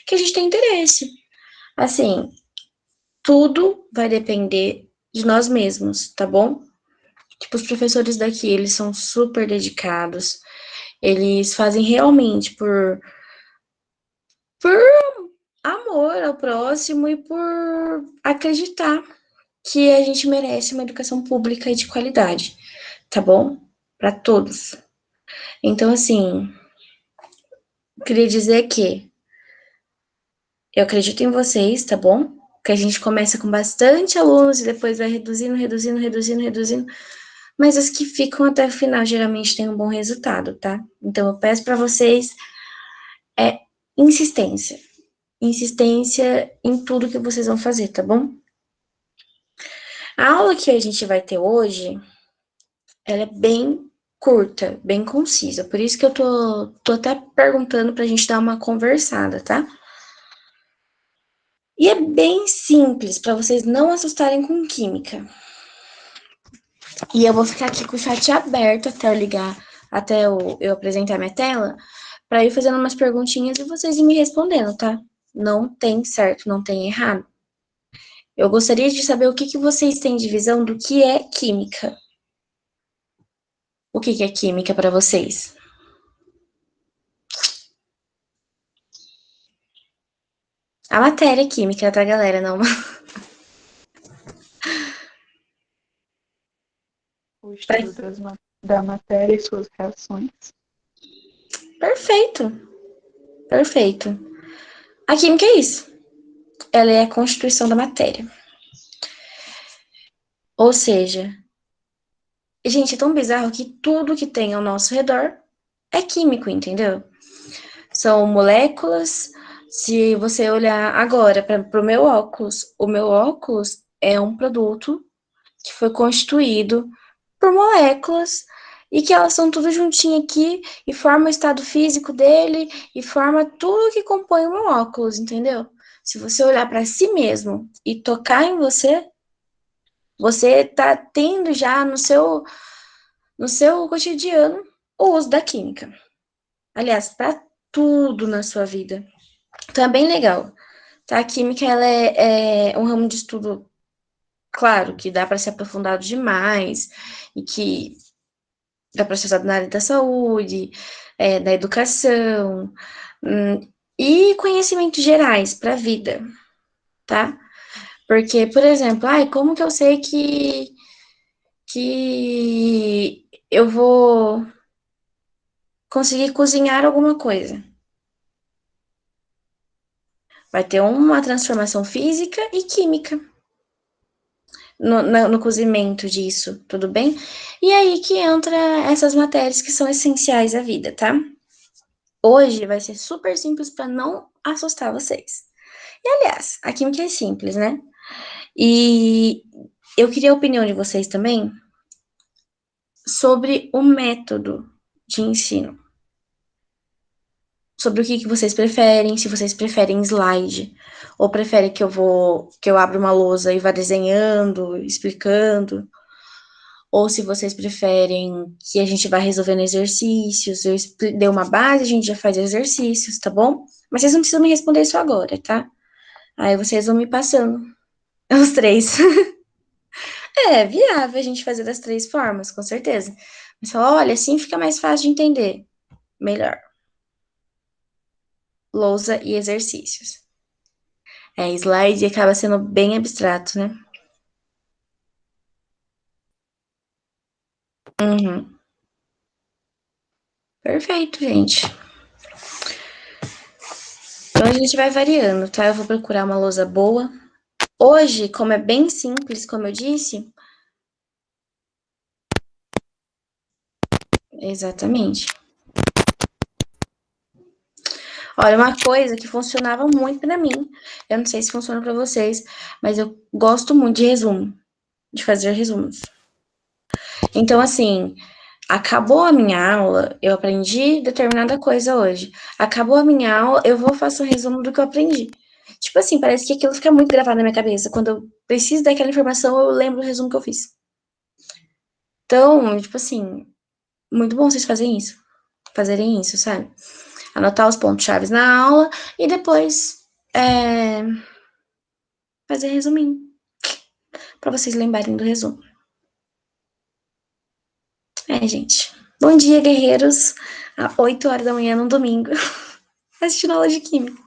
que a gente tem interesse. Assim, tudo vai depender de nós mesmos, tá bom? Tipo, os professores daqui, eles são super dedicados. Eles fazem realmente por amor ao próximo e por acreditar que a gente merece uma educação pública e de qualidade, tá bom? Para todos. Então, assim, queria dizer que eu acredito em vocês, tá bom? Que a gente começa com bastante alunos e depois vai reduzindo, reduzindo, reduzindo, reduzindo. Mas os que ficam até o final geralmente têm um bom resultado, tá? Então eu peço para vocês insistência. Insistência em tudo que vocês vão fazer, tá bom? A aula que a gente vai ter hoje, ela é bem curta, bem concisa. Por isso que eu tô até perguntando pra gente dar uma conversada, tá? E é bem simples, para vocês não assustarem com química. E eu vou ficar aqui com o chat aberto até eu ligar, até eu apresentar minha tela, para ir fazendo umas perguntinhas e vocês ir me respondendo, tá? Não tem certo, não tem errado. Eu gostaria de saber o que vocês têm de visão do que é química. O que é química para vocês? A matéria é química, tá, galera? Não. O estudo da matéria e suas reações. Perfeito, perfeito. A química é isso. Ela é a constituição da matéria. Ou seja, gente, é tão bizarro que tudo que tem ao nosso redor é químico, entendeu? São moléculas. Se você olhar agora para o meu óculos é um produto que foi constituído por moléculas e que elas são tudo juntinho aqui e forma o estado físico dele e forma tudo que compõe o meu óculos, entendeu? Se você olhar para si mesmo e tocar em você, você tá tendo já no seu cotidiano o uso da química. Aliás, para tudo na sua vida. Então é bem legal. Tá? A química ela é um ramo de estudo, claro, que dá para ser aprofundado demais e que dá para ser usado na área da saúde, da educação, e conhecimentos gerais para a vida, tá? Porque, por exemplo, ai, como que eu sei que eu vou conseguir cozinhar alguma coisa? Vai ter uma transformação física e química no cozimento disso, tudo bem? E aí que entra essas matérias que são essenciais à vida, tá? Hoje vai ser super simples para não assustar vocês. E aliás, a química é simples, né? E eu queria a opinião de vocês também sobre o método de ensino. Sobre o que vocês preferem, se vocês preferem slide, ou preferem que eu abra uma lousa e vá desenhando, explicando, ou se vocês preferem que a gente vá resolvendo exercícios, eu dei uma base, a gente já faz exercícios, tá bom? Mas vocês não precisam me responder isso agora, tá? Aí vocês vão me passando os três. É viável a gente fazer das três formas, com certeza. Mas fala, olha, assim fica mais fácil de entender. Melhor. Lousa e exercícios. Slide acaba sendo bem abstrato, né? Uhum. Perfeito, gente. Então a gente vai variando, tá? Eu vou procurar uma lousa boa. Hoje, como é bem simples, como eu disse, exatamente. Olha, uma coisa que funcionava muito pra mim, eu não sei se funciona pra vocês, mas eu gosto muito de resumo, de fazer resumos. Então, assim, acabou a minha aula, eu aprendi determinada coisa hoje. Acabou a minha aula, eu vou faço um resumo do que eu aprendi. Tipo assim, parece que aquilo fica muito gravado na minha cabeça. Quando eu preciso daquela informação, eu lembro do resumo que eu fiz. Então, tipo assim, muito bom vocês fazerem isso, sabe? anotar os pontos-chave na aula e depois fazer resuminho, para vocês lembrarem do resumo. Gente. Bom dia, guerreiros, às 8 horas da manhã no domingo, assistindo aula de química.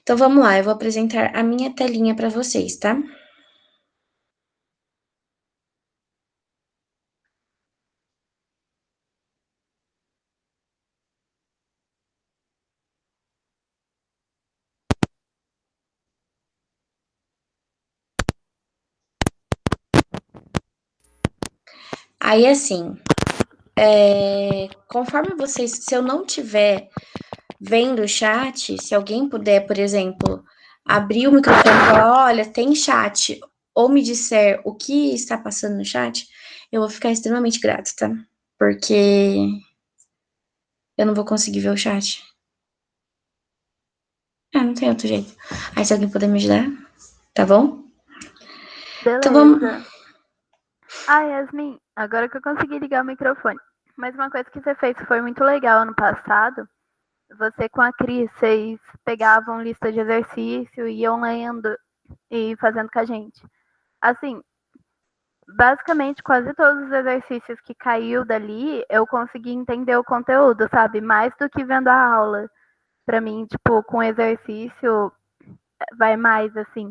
Então, vamos lá, eu vou apresentar a minha telinha para vocês, tá? Aí, assim, conforme vocês, se eu não tiver vendo o chat, se alguém puder, por exemplo, abrir o microfone e falar, olha, tem chat, ou me disser o que está passando no chat, eu vou ficar extremamente grata, tá? Porque eu não vou conseguir ver o chat. Não tem outro jeito. Aí, se alguém puder me ajudar, tá bom? Beleza. Então, vamos... Yasmin, agora que eu consegui ligar o microfone. Mas uma coisa que você fez que foi muito legal ano passado, você com a Cris, vocês pegavam lista de exercício, iam lendo e fazendo com a gente. Assim, basicamente quase todos os exercícios que caiu dali, eu consegui entender o conteúdo, sabe? Mais do que vendo a aula. Pra mim, tipo, com exercício, vai mais, assim.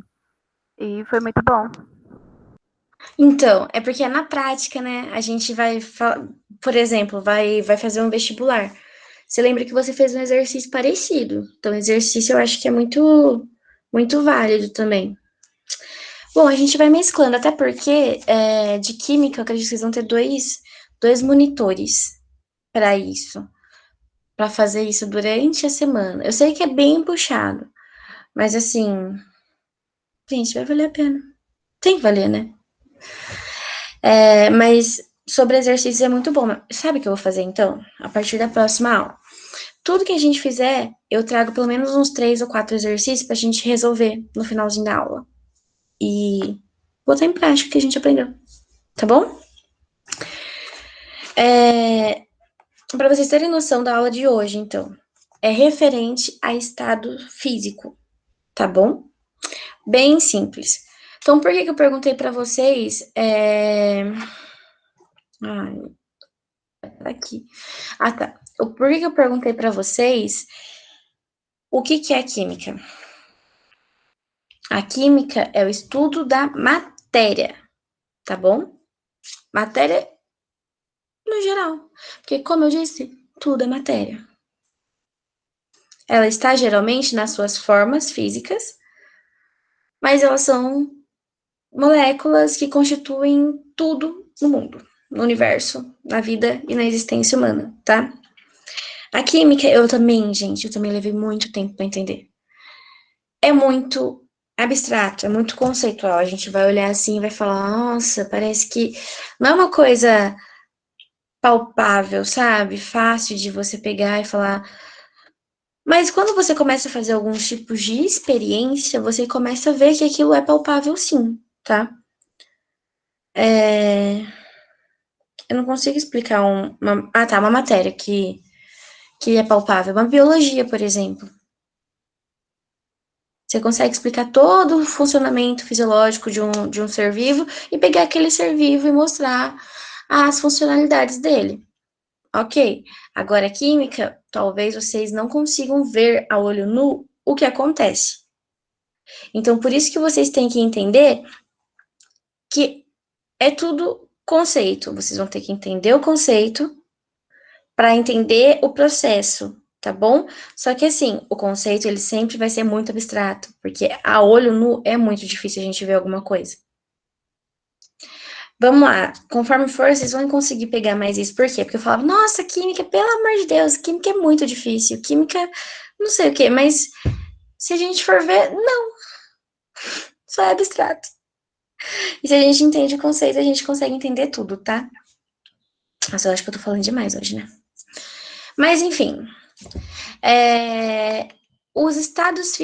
E foi muito bom. Então, é porque é na prática, né? A gente vai, por exemplo, vai fazer um vestibular. Você lembra que você fez um exercício parecido. Então, exercício eu acho que é muito, muito válido também. Bom, a gente vai mesclando, até porque de química, eu acredito que vocês vão ter dois monitores para isso, para fazer isso durante a semana. Eu sei que é bem puxado, mas assim, gente, vai valer a pena. Tem que valer, né? Mas sobre exercícios é muito bom. Sabe o que eu vou fazer então? A partir da próxima aula. Tudo que a gente fizer, eu trago pelo menos uns 3 ou 4 exercícios pra gente resolver no finalzinho da aula. E botar em prática o que a gente aprendeu. Tá bom? Para vocês terem noção da aula de hoje, então, é referente a estado físico, tá bom? Bem simples. Então, por que eu perguntei para vocês? Ai, aqui. Ah, tá. Por que eu perguntei para vocês o que é química? A química é o estudo da matéria, tá bom? Matéria no geral. Porque, como eu disse, tudo é matéria. Ela está geralmente nas suas formas físicas, mas elas são moléculas que constituem tudo no mundo, no universo, na vida e na existência humana, tá? A química, eu também, gente, eu também levei muito tempo para entender. É muito abstrato, é muito conceitual. A gente vai olhar assim e vai falar, nossa, parece que não é uma coisa palpável, sabe? Fácil de você pegar e falar. Mas quando você começa a fazer alguns tipos de experiência, você começa a ver que aquilo é palpável sim, tá? Eu não consigo explicar uma matéria que é palpável. Uma biologia, por exemplo. Você consegue explicar todo o funcionamento fisiológico de um ser vivo e pegar aquele ser vivo e mostrar as funcionalidades dele. Ok. Agora, a química, talvez vocês não consigam ver a olho nu o que acontece. Então, por isso que vocês têm que entender que é tudo conceito. Vocês vão ter que entender o conceito para entender o processo, tá bom? Só que assim, o conceito ele sempre vai ser muito abstrato, porque a olho nu é muito difícil a gente ver alguma coisa. Vamos lá, conforme for, vocês vão conseguir pegar mais isso. Por quê? Porque eu falava, nossa, química, pelo amor de Deus, química é muito difícil, química não sei o quê, mas se a gente for ver, não, só é abstrato. E se a gente entende o conceito, a gente consegue entender tudo, tá? Nossa, eu acho que eu tô falando demais hoje, né? Mas enfim, os estados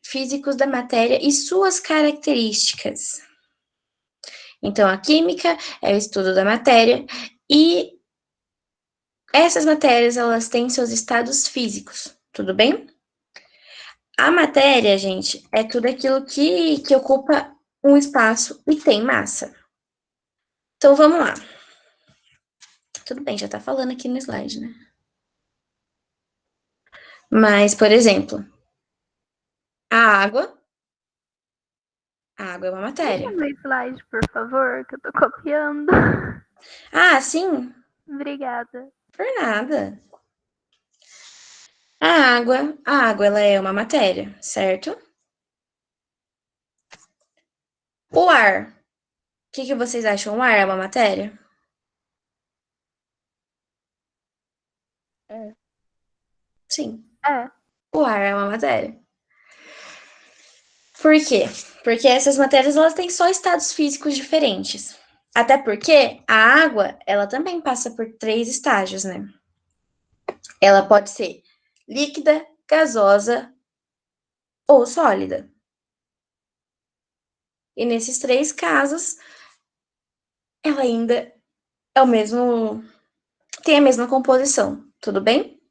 físicos da matéria e suas características. Então, a química é o estudo da matéria e Essas matérias, elas têm seus estados físicos, tudo bem? A matéria, gente, é tudo aquilo que ocupa um espaço e tem massa. Então, vamos lá. Tudo bem, já tá falando aqui no slide, né? Mas, por exemplo, a água. A água é uma Deixa matéria. no slide, por favor, que eu tô copiando. Ah, sim? Obrigada. Por nada. A água, ela é uma matéria, certo? O ar. O que vocês acham? O ar é uma matéria? É. Sim. É. O ar é uma matéria. Por quê? Porque essas matérias, elas têm só estados físicos diferentes. Até porque a água, ela também passa por 3 estágios, né? Ela pode ser líquida, gasosa ou sólida. E nesses 3 casos, ela ainda é o mesmo, tem a mesma composição, tudo bem?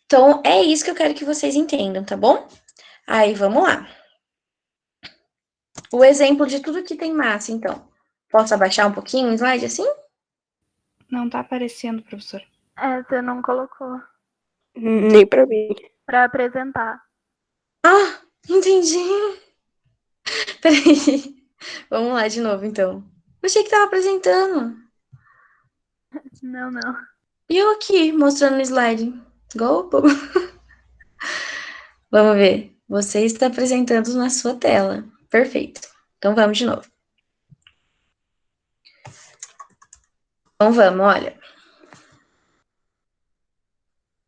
Então, é isso que eu quero que vocês entendam, tá bom? Aí, vamos lá. O exemplo de tudo que tem massa, então. Posso abaixar um pouquinho o slide assim? Não tá aparecendo, professor. Você não colocou Nem pra mim. pra apresentar. Ah, entendi. Peraí. Vamos lá de novo, então. Eu achei que tava apresentando. Não, não. E eu aqui, mostrando o slide. Igual o bobo. Vamos ver. Você está apresentando na sua tela. Perfeito. Então vamos de novo. Então vamos, olha.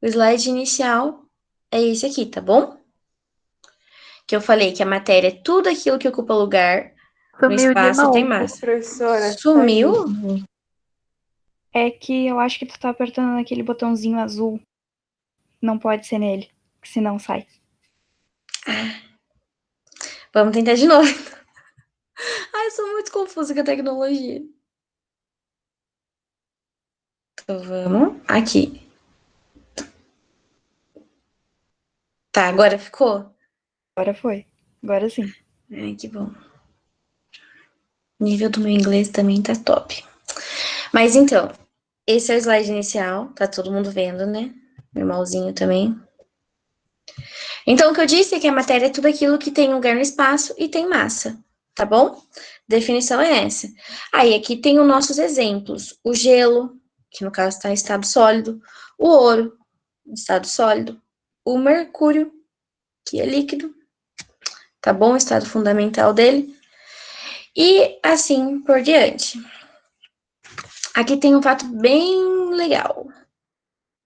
O slide inicial é esse aqui, tá bom? Que eu falei que a matéria é tudo aquilo que ocupa lugar no Sumiu de espaço e tem novo. massa. Professora, Sumiu? É que eu acho que tu tá apertando naquele botãozinho azul. Não pode ser nele, que senão sai. Vamos tentar de novo. Ai, eu sou muito confusa com a tecnologia. Então vamos aqui. Tá, agora ficou? Agora foi. Agora sim. Ai, que bom. O nível do meu inglês também tá top. Mas então, esse é o slide inicial, tá todo mundo vendo, né? Meu irmãozinho também. Então, o que eu disse é que a matéria é tudo aquilo que tem lugar no espaço e tem massa, tá bom? Definição é essa. Aí, aqui tem os nossos exemplos. O gelo, que no caso está em estado sólido. O ouro, em estado sólido. O mercúrio, que é líquido, tá bom? O estado fundamental dele. E assim por diante. Aqui tem um fato bem legal.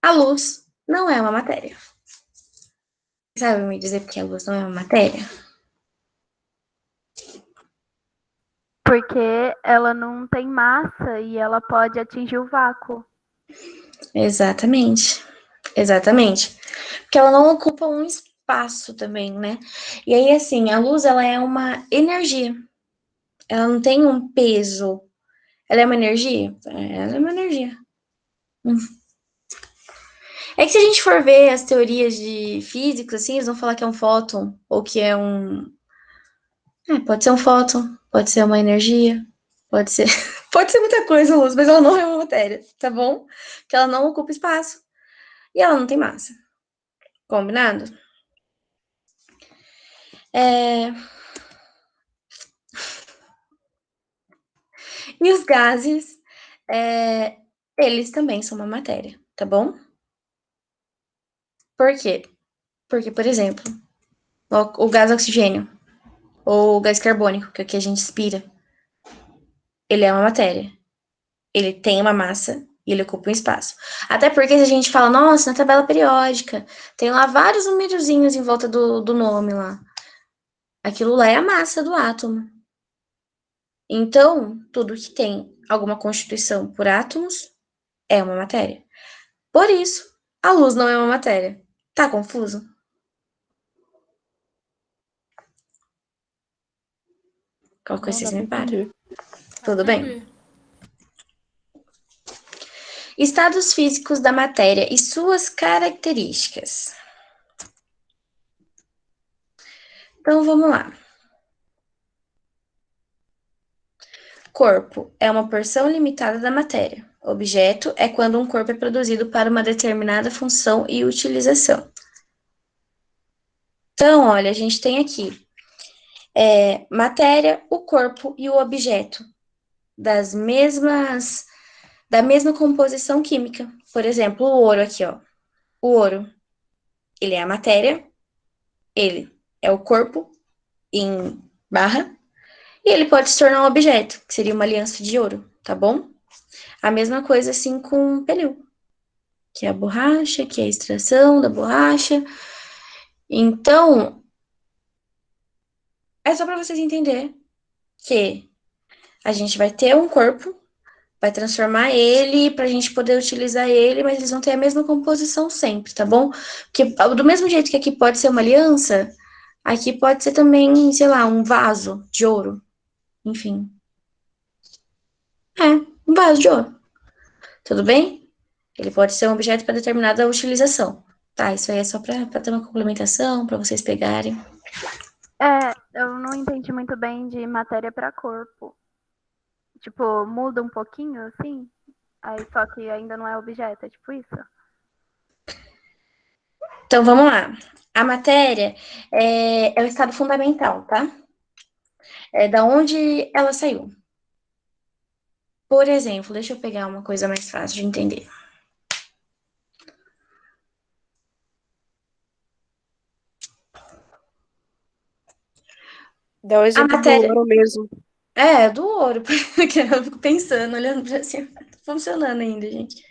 A luz não é uma matéria. Sabe me dizer porque a luz não é uma matéria? Porque ela não tem massa e ela pode atingir o vácuo. Exatamente. Exatamente. Porque ela não ocupa um espaço também, né? E aí, assim, a luz, ela é uma energia. Ela não tem um peso. Ela é uma energia? Ela é uma energia. É que se a gente for ver as teorias de físicos, assim, eles vão falar que é um fóton, ou que é um... pode ser um fóton, pode ser uma energia, pode ser... pode ser muita coisa, luz, mas ela não é uma matéria, tá bom? Porque ela não ocupa espaço. E ela não tem massa. Combinado? E os gases, eles também são uma matéria, tá bom? Por quê? Porque, por exemplo, o gás oxigênio, ou o gás carbônico, que aqui a gente expira, ele é uma matéria. Ele tem uma massa e ele ocupa um espaço. Até porque se a gente fala, nossa, na tabela periódica, tem lá vários numerozinhos em volta do nome lá. Aquilo lá é a massa do átomo. Então, tudo que tem alguma constituição por átomos é uma matéria. Por isso, a luz não é uma matéria. Tá confuso? Qualquer coisa Não, dá vocês pra me param. entender. Tudo bem? Estados físicos da matéria e suas características. Então, vamos lá. Corpo é uma porção limitada da matéria. Objeto é quando um corpo é produzido para uma determinada função e utilização. Então, olha, a gente tem aqui matéria, o corpo e o objeto da mesma composição química. Por exemplo, o ouro aqui, ó. O ouro, ele é a matéria, ele é o corpo em barra, e ele pode se tornar um objeto, que seria uma aliança de ouro, tá bom? A mesma coisa assim com o pneu, que é a borracha, que é a extração da borracha. Então, é só para vocês entenderem que a gente vai ter um corpo, vai transformar ele para a gente poder utilizar ele, mas eles vão ter a mesma composição sempre, tá bom? Porque do mesmo jeito que aqui pode ser uma aliança, aqui pode ser também, sei lá, um vaso de ouro. Enfim. Um vaso de ouro. Tudo bem? Ele pode ser um objeto para determinada utilização. Tá, isso aí é só para ter uma complementação, para vocês pegarem. Eu não entendi muito bem de matéria para corpo. Tipo, muda um pouquinho, assim? Aí só que ainda não é objeto, é tipo isso? Então, vamos lá. A matéria é o estado fundamental, tá? É da onde ela saiu. Por exemplo, deixa eu pegar uma coisa mais fácil de entender. Dá o exemplo do ouro mesmo. Do ouro, porque eu fico pensando, olhando pra cima, tá funcionando ainda, gente.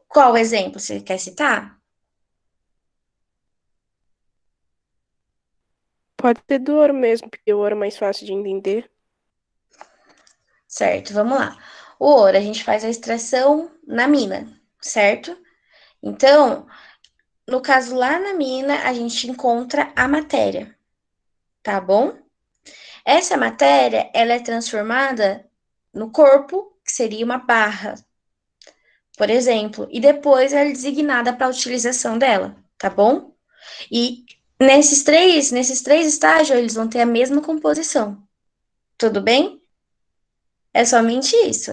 Qual exemplo você quer citar? Pode ser do ouro mesmo, porque o ouro é mais fácil de entender. Certo, vamos lá. O ouro, a gente faz a extração na mina, certo? Então, no caso lá na mina, a gente encontra a matéria, tá bom? Essa matéria, ela é transformada no corpo, que seria uma barra, por exemplo, e depois ela é designada para a utilização dela, tá bom? E nesses três estágios, eles vão ter a mesma composição. Tudo bem? É somente isso.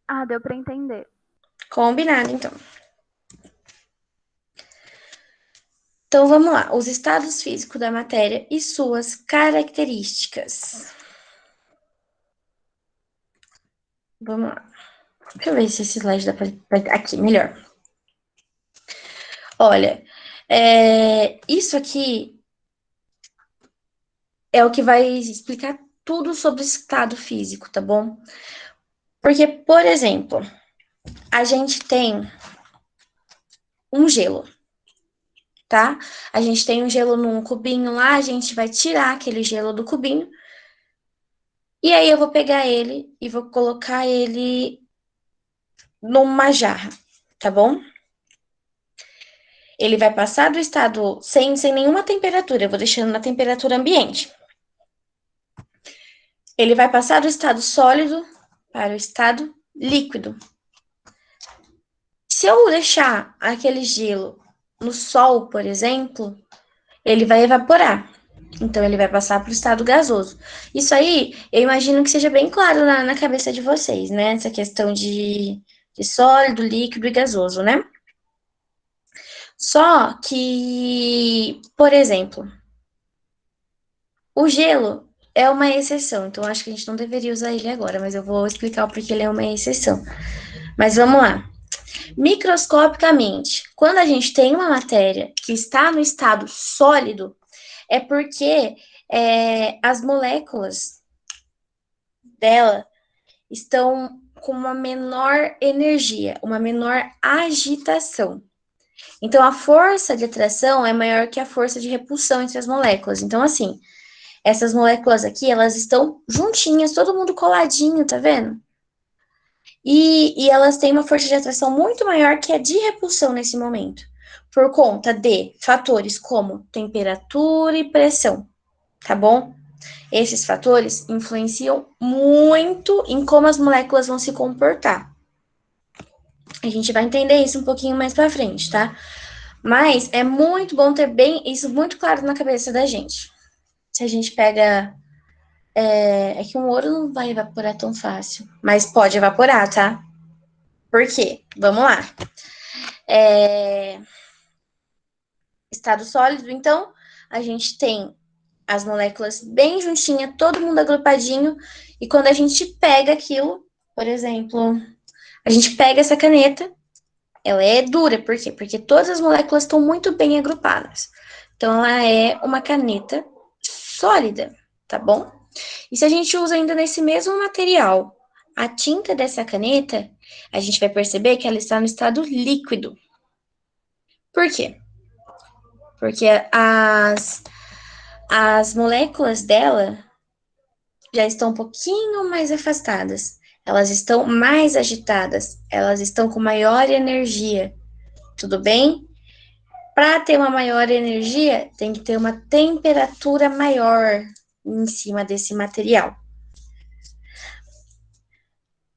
Ah, deu para entender. Combinado, então. Então, vamos lá. Os estados físicos da matéria e suas características. Vamos lá. Deixa eu ver se esse slide dá para... Aqui, melhor. Olha, isso aqui é o que vai explicar tudo sobre o estado físico, tá bom? Porque, por exemplo, a gente tem um gelo, tá? A gente tem um gelo num cubinho lá, a gente vai tirar aquele gelo do cubinho, e aí eu vou pegar ele e vou colocar ele numa jarra, tá bom? Ele vai passar do estado sem nenhuma temperatura, eu vou deixando na temperatura ambiente. Ele vai passar do estado sólido para o estado líquido. Se eu deixar aquele gelo no sol, por exemplo, ele vai evaporar. Então, ele vai passar para o estado gasoso. Isso aí, eu imagino que seja bem claro na cabeça de vocês, né? Essa questão de sólido, líquido e gasoso, né? Só que, por exemplo, o gelo é uma exceção. Então, acho que a gente não deveria usar ele agora, mas eu vou explicar o porquê ele é uma exceção. Mas vamos lá. Microscopicamente, quando a gente tem uma matéria que está no estado sólido, é porque as moléculas dela estão com uma menor energia, uma menor agitação. Então, a força de atração é maior que a força de repulsão entre as moléculas. Então, assim, essas moléculas aqui, elas estão juntinhas, todo mundo coladinho, tá vendo? E elas têm uma força de atração muito maior que a de repulsão nesse momento, por conta de fatores como temperatura e pressão, tá bom? Esses fatores influenciam muito em como as moléculas vão se comportar. A gente vai entender isso um pouquinho mais pra frente, tá? Mas é muito bom ter bem isso muito claro na cabeça da gente. Se a gente pega... É que um ouro não vai evaporar tão fácil, mas pode evaporar, tá? Por quê? Vamos lá. Estado sólido, então, a gente tem as moléculas bem juntinhas, todo mundo agrupadinho, e quando a gente pega aquilo, por exemplo, a gente pega essa caneta, ela é dura, por quê? Porque todas as moléculas estão muito bem agrupadas. Então, ela é uma caneta sólida, tá bom? E se a gente usa ainda nesse mesmo material a tinta dessa caneta, a gente vai perceber que ela está no estado líquido. Por quê? Porque as moléculas dela já estão um pouquinho mais afastadas. Elas estão mais agitadas. Elas estão com maior energia. Tudo bem? Para ter uma maior energia, tem que ter uma temperatura maior em cima desse material.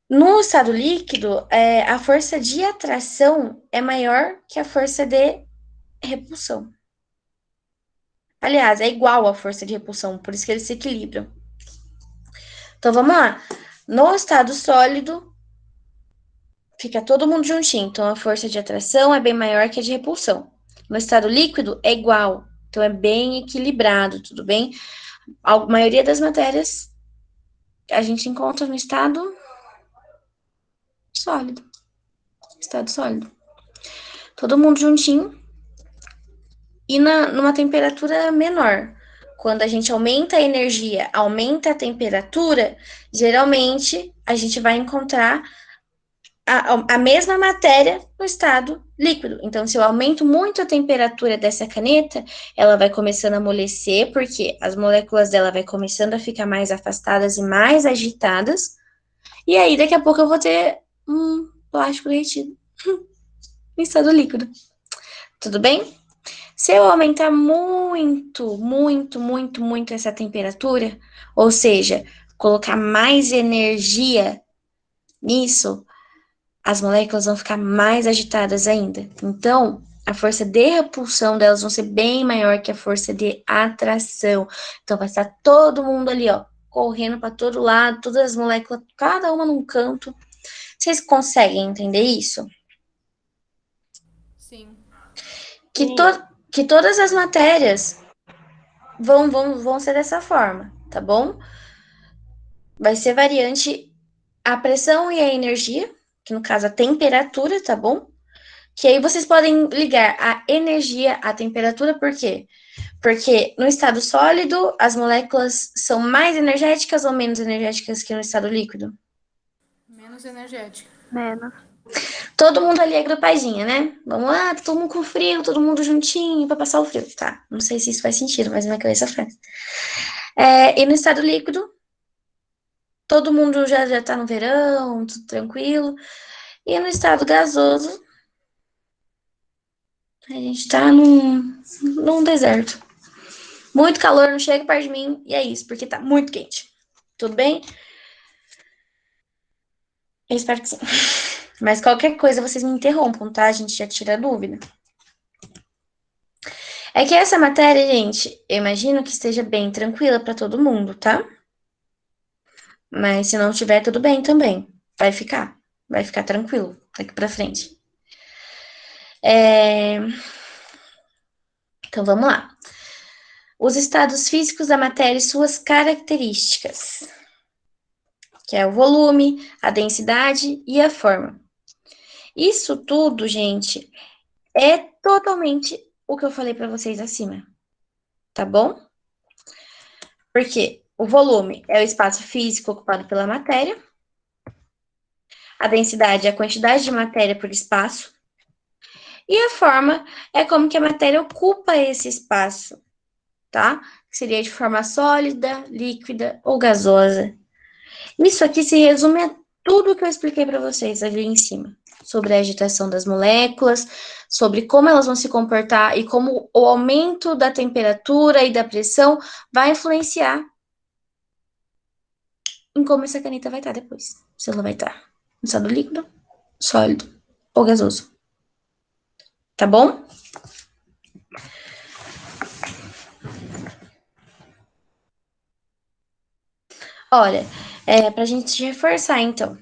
No estado líquido, a força de atração é maior que a força de repulsão. Aliás, é igual à força de repulsão, por isso que eles se equilibram. Então, vamos lá. No estado sólido, fica todo mundo juntinho. Então, a força de atração é bem maior que a de repulsão. No estado líquido, é igual. Então, é bem equilibrado, tudo bem? A maioria das matérias a gente encontra no estado sólido. Estado sólido. Todo mundo juntinho. E numa temperatura menor. Quando a gente aumenta a energia, aumenta a temperatura, geralmente a gente vai encontrar a mesma matéria no estado líquido. Então, se eu aumento muito a temperatura dessa caneta, ela vai começando a amolecer, porque as moléculas dela vai começando a ficar mais afastadas e mais agitadas. E aí, daqui a pouco, eu vou ter um plástico derretido em estado líquido. Tudo bem? Se eu aumentar muito, muito, muito, muito essa temperatura, ou seja, colocar mais energia nisso, as moléculas vão ficar mais agitadas ainda. Então, a força de repulsão delas vão ser bem maior que a força de atração. Então, vai estar todo mundo ali, ó, correndo para todo lado, todas as moléculas, cada uma num canto. Vocês conseguem entender isso? Sim. Que todas as matérias vão ser dessa forma, tá bom? Vai ser variante a pressão e a energia, que no caso a temperatura, tá bom? Que aí vocês podem ligar a energia à temperatura, por quê? Porque no estado sólido, as moléculas são mais energéticas ou menos energéticas que no estado líquido? Menos energética. Menos. Todo mundo ali é agrupadinha, né? Vamos lá, todo mundo com frio, todo mundo juntinho pra passar o frio, tá? Não sei se isso faz sentido, mas na minha cabeça faz. E no estado líquido, todo mundo já tá no verão, tudo tranquilo. E no estado gasoso, a gente tá num deserto. Muito calor, não chega perto de mim, e é isso, porque tá muito quente. Tudo bem? Eu espero que sim. Mas qualquer coisa, vocês me interrompam, tá? A gente já tira a dúvida. É que essa matéria, gente, eu imagino que esteja bem tranquila para todo mundo, tá? Mas se não tiver, tudo bem também. Vai ficar tranquilo daqui para frente. Então, vamos lá. Os estados físicos da matéria e suas características, que é o volume, a densidade e a forma. Isso tudo, gente, é totalmente o que eu falei para vocês acima, tá bom? Porque o volume é o espaço físico ocupado pela matéria, a densidade é a quantidade de matéria por espaço, e a forma é como que a matéria ocupa esse espaço, tá? Que seria de forma sólida, líquida ou gasosa. Isso aqui se resume a tudo que eu expliquei para vocês ali em cima, sobre a agitação das moléculas, sobre como elas vão se comportar e como o aumento da temperatura e da pressão vai influenciar em como essa caneta vai estar depois. Se ela vai estar no estado líquido, sólido ou gasoso. Tá bom? Olha, pra gente reforçar, então,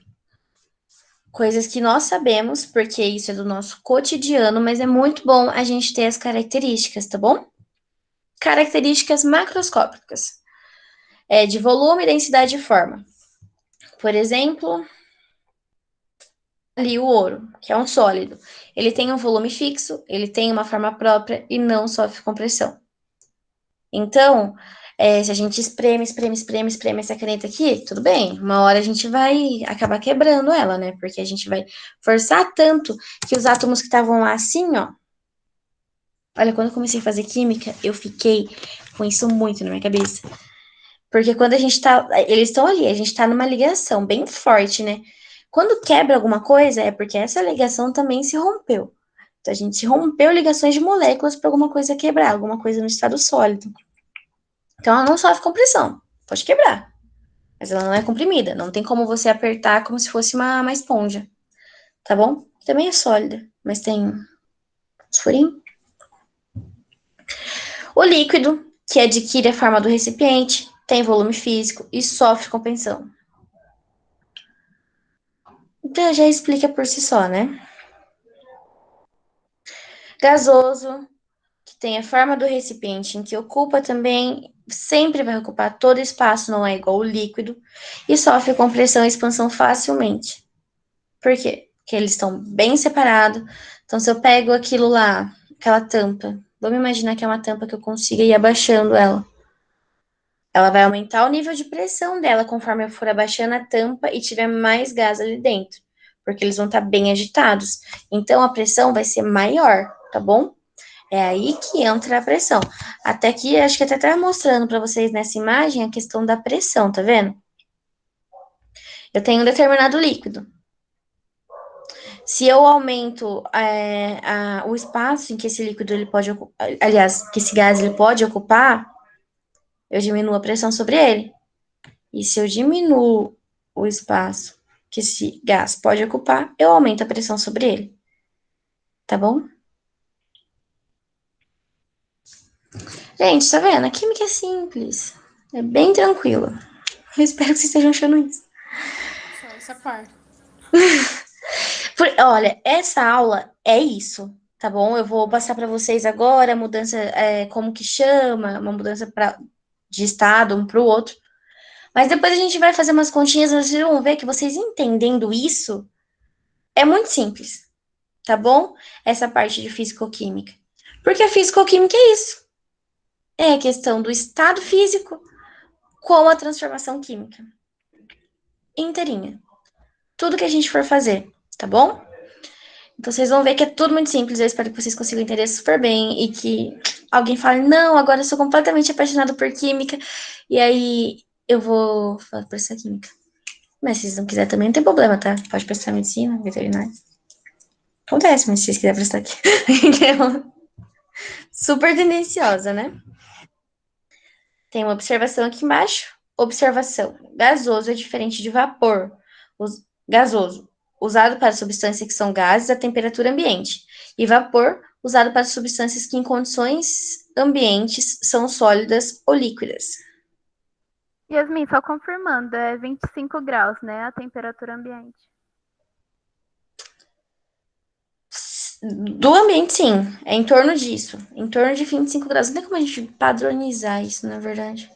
coisas que nós sabemos, porque isso é do nosso cotidiano, mas é muito bom a gente ter as características, tá bom? Características macroscópicas, de volume, densidade e forma. Por exemplo, ali o ouro, que é um sólido. Ele tem um volume fixo, ele tem uma forma própria e não sofre compressão. Então, se a gente espreme essa caneta aqui, tudo bem. Uma hora a gente vai acabar quebrando ela, né? Porque a gente vai forçar tanto que os átomos que estavam lá assim, ó. Olha, quando eu comecei a fazer química, eu fiquei com isso muito na minha cabeça. Porque quando a gente tá. Eles estão ali, a gente tá numa ligação bem forte, né? Quando quebra alguma coisa, é porque essa ligação também se rompeu. Então, a gente se rompeu ligações de moléculas para alguma coisa quebrar, alguma coisa no estado sólido. Então, ela não sofre compressão. Pode quebrar. Mas ela não é comprimida. Não tem como você apertar como se fosse uma esponja. Tá bom? Também é sólida, mas tem uns furinhos. O líquido, que adquire a forma do recipiente, tem volume físico e sofre compressão. Então, já explica por si só, né? Gasoso, que tem a forma do recipiente em que ocupa também, sempre vai ocupar todo espaço, não é igual o líquido, e sofre compressão e expansão facilmente. Por quê? Porque eles estão bem separados. Então, se eu pego aquilo lá, aquela tampa, vamos imaginar que é uma tampa que eu consiga ir abaixando ela. Ela vai aumentar o nível de pressão dela conforme eu for abaixando a tampa e tiver mais gás ali dentro, porque eles vão estar bem agitados. Então, a pressão vai ser maior, tá bom? É aí que entra a pressão. Até aqui, acho que até tá mostrando para vocês nessa imagem a questão da pressão, tá vendo? Eu tenho um determinado líquido. Se eu aumento o espaço em que esse líquido ele pode ocupar, aliás, que esse gás ele pode ocupar, eu diminuo a pressão sobre ele. E se eu diminuo o espaço que esse gás pode ocupar, eu aumento a pressão sobre ele. Tá bom? Gente, tá vendo? A química é simples. É bem tranquila. Eu espero que vocês estejam achando isso. Só essa parte. Olha, essa aula é isso, tá bom? Eu vou passar para vocês agora a mudança, como que chama, uma mudança de estado um para o outro. Mas depois a gente vai fazer umas continhas, vocês vão ver que vocês entendendo isso é muito simples, tá bom? Essa parte de físico-química. Porque a físico-química é isso. É a questão do estado físico com a transformação química. Inteirinha. Tudo que a gente for fazer, tá bom? Então, vocês vão ver que é tudo muito simples. Eu espero que vocês consigam entender super bem e que alguém fale, não, agora eu sou completamente apaixonado por química e aí eu vou prestar química. Mas se vocês não quiserem também, não tem problema, tá? Pode prestar medicina, veterinária. Acontece, mas se vocês quiserem prestar aqui. Super tendenciosa, né? Tem uma observação aqui embaixo. Observação. Gasoso é diferente de vapor. Gasoso, usado para substâncias que são gases a temperatura ambiente. E vapor, usado para substâncias que em condições ambientes são sólidas ou líquidas. Yasmin, só confirmando, é 25 graus, né? A temperatura ambiente. Do ambiente, sim. É em torno disso. Em torno de 25 graus. Não tem como a gente padronizar isso, na verdade.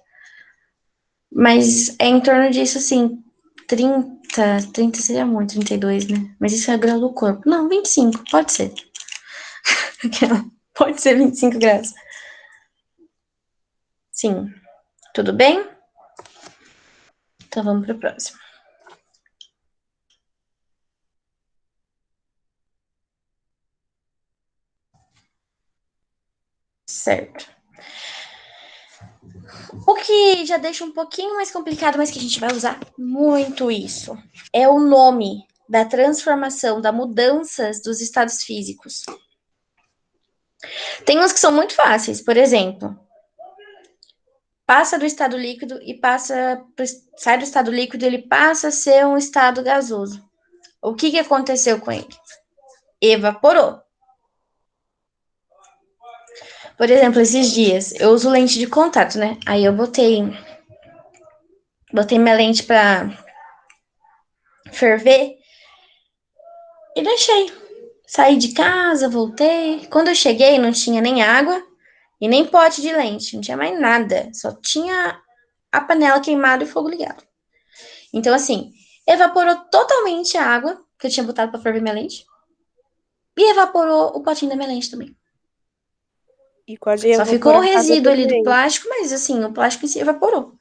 Mas é em torno disso, sim. 30 seria muito, 32, né? Mas isso é grau do corpo. Não, 25, pode ser. Pode ser 25 graus. Sim. Tudo bem? Então vamos para o próximo. Certo. O que já deixa um pouquinho mais complicado, mas que a gente vai usar muito isso, é o nome da transformação, da mudanças dos estados físicos. Tem uns que são muito fáceis, por exemplo, passa do estado líquido e sai do estado líquido, ele passa a ser um estado gasoso. O que aconteceu com ele? Evaporou. Por exemplo, esses dias, eu uso lente de contato, né? Aí eu botei minha lente para ferver e deixei. Saí de casa, voltei. Quando eu cheguei, não tinha nem água e nem pote de lente, não tinha mais nada. Só tinha a panela queimada e o fogo ligado. Então, assim, evaporou totalmente a água que eu tinha botado para ferver minha lente e evaporou o potinho da minha lente também. E quase Só ficou o evaporou a casa resíduo ali do também. plástico, mas assim, o plástico em si evaporou.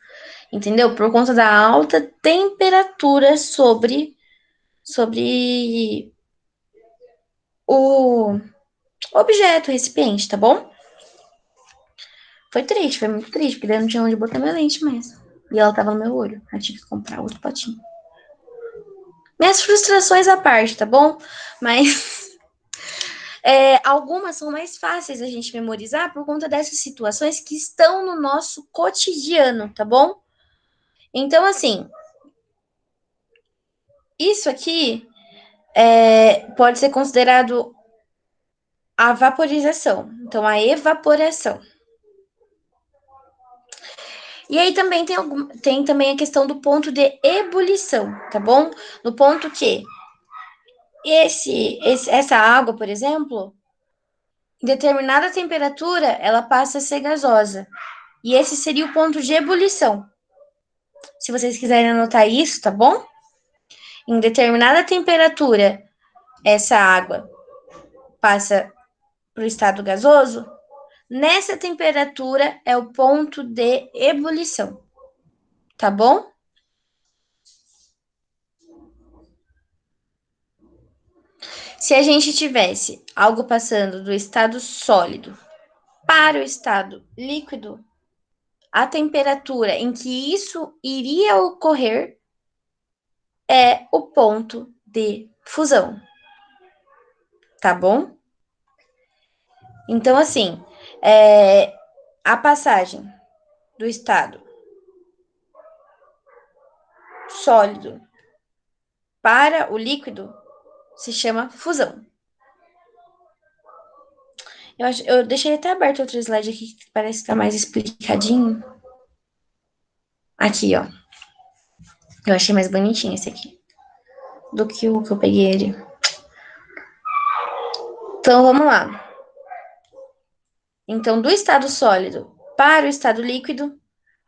Entendeu? Por conta da alta temperatura sobre o objeto, o recipiente, tá bom? Foi triste, foi muito triste, porque daí eu não tinha onde botar minha lente mais. E ela tava no meu olho. Aí tive que comprar outro potinho. Minhas frustrações à parte, tá bom? Mas algumas são mais fáceis a gente memorizar por conta dessas situações que estão no nosso cotidiano, tá bom? Então, assim, isso aqui pode ser considerado a vaporização. Então, a evaporação. E aí também tem também a questão do ponto de ebulição, tá bom? No ponto que essa água, por exemplo, em determinada temperatura, ela passa a ser gasosa. E esse seria o ponto de ebulição. Se vocês quiserem anotar isso, tá bom? Em determinada temperatura, essa água passa para o estado gasoso. Nessa temperatura é o ponto de ebulição. Tá bom? Se a gente tivesse algo passando do estado sólido para o estado líquido, a temperatura em que isso iria ocorrer é o ponto de fusão. Tá bom? Então, assim, a passagem do estado sólido para o líquido se chama fusão. Eu deixei até aberto outro slide aqui que parece que tá mais explicadinho. Aqui, ó. Eu achei mais bonitinho esse aqui do que o que eu peguei ele. Então, vamos lá. Então, do estado sólido para o estado líquido,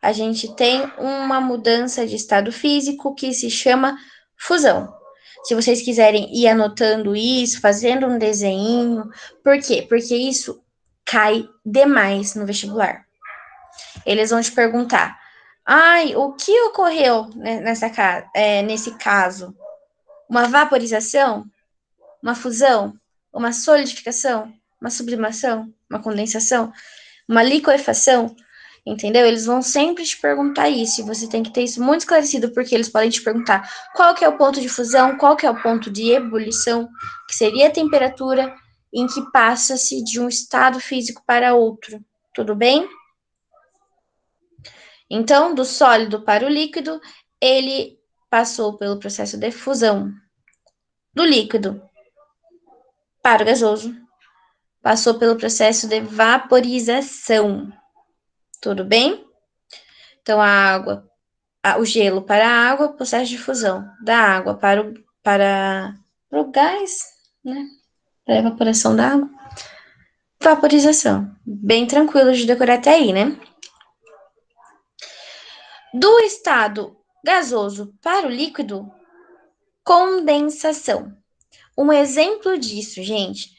a gente tem uma mudança de estado físico que se chama fusão. Se vocês quiserem ir anotando isso, fazendo um desenho. Por quê? Porque isso cai demais no vestibular. Eles vão te perguntar: ai, o que ocorreu nesse caso? Uma vaporização? Uma fusão? Uma solidificação? Uma sublimação? Uma condensação? Uma liquefação? Entendeu? Eles vão sempre te perguntar isso, e você tem que ter isso muito esclarecido, porque eles podem te perguntar qual que é o ponto de fusão, qual que é o ponto de ebulição, que seria a temperatura em que passa-se de um estado físico para outro. Tudo bem? Então, do sólido para o líquido, ele passou pelo processo de fusão. Do líquido para o gasoso, passou pelo processo de vaporização. Tudo bem? Então, o gelo para a água, processo de fusão. Da água para o gás, né? Para a evaporação da água. Vaporização. Bem tranquilo de decorar até aí, né? Do estado gasoso para o líquido, condensação. Um exemplo disso, gente.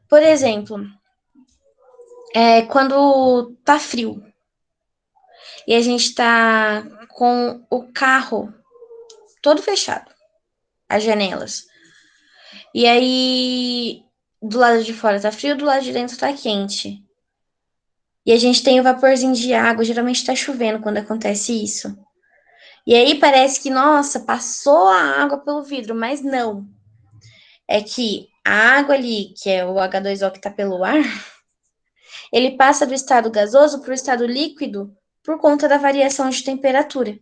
Por exemplo, quando tá frio e a gente tá com o carro todo fechado, as janelas. E aí, do lado de fora tá frio, do lado de dentro tá quente. E a gente tem o vaporzinho de água, geralmente tá chovendo quando acontece isso. E aí parece que, nossa, passou a água pelo vidro, mas não. É que a água ali, que é o H2O que tá pelo ar, ele passa do estado gasoso para o estado líquido por conta da variação de temperatura.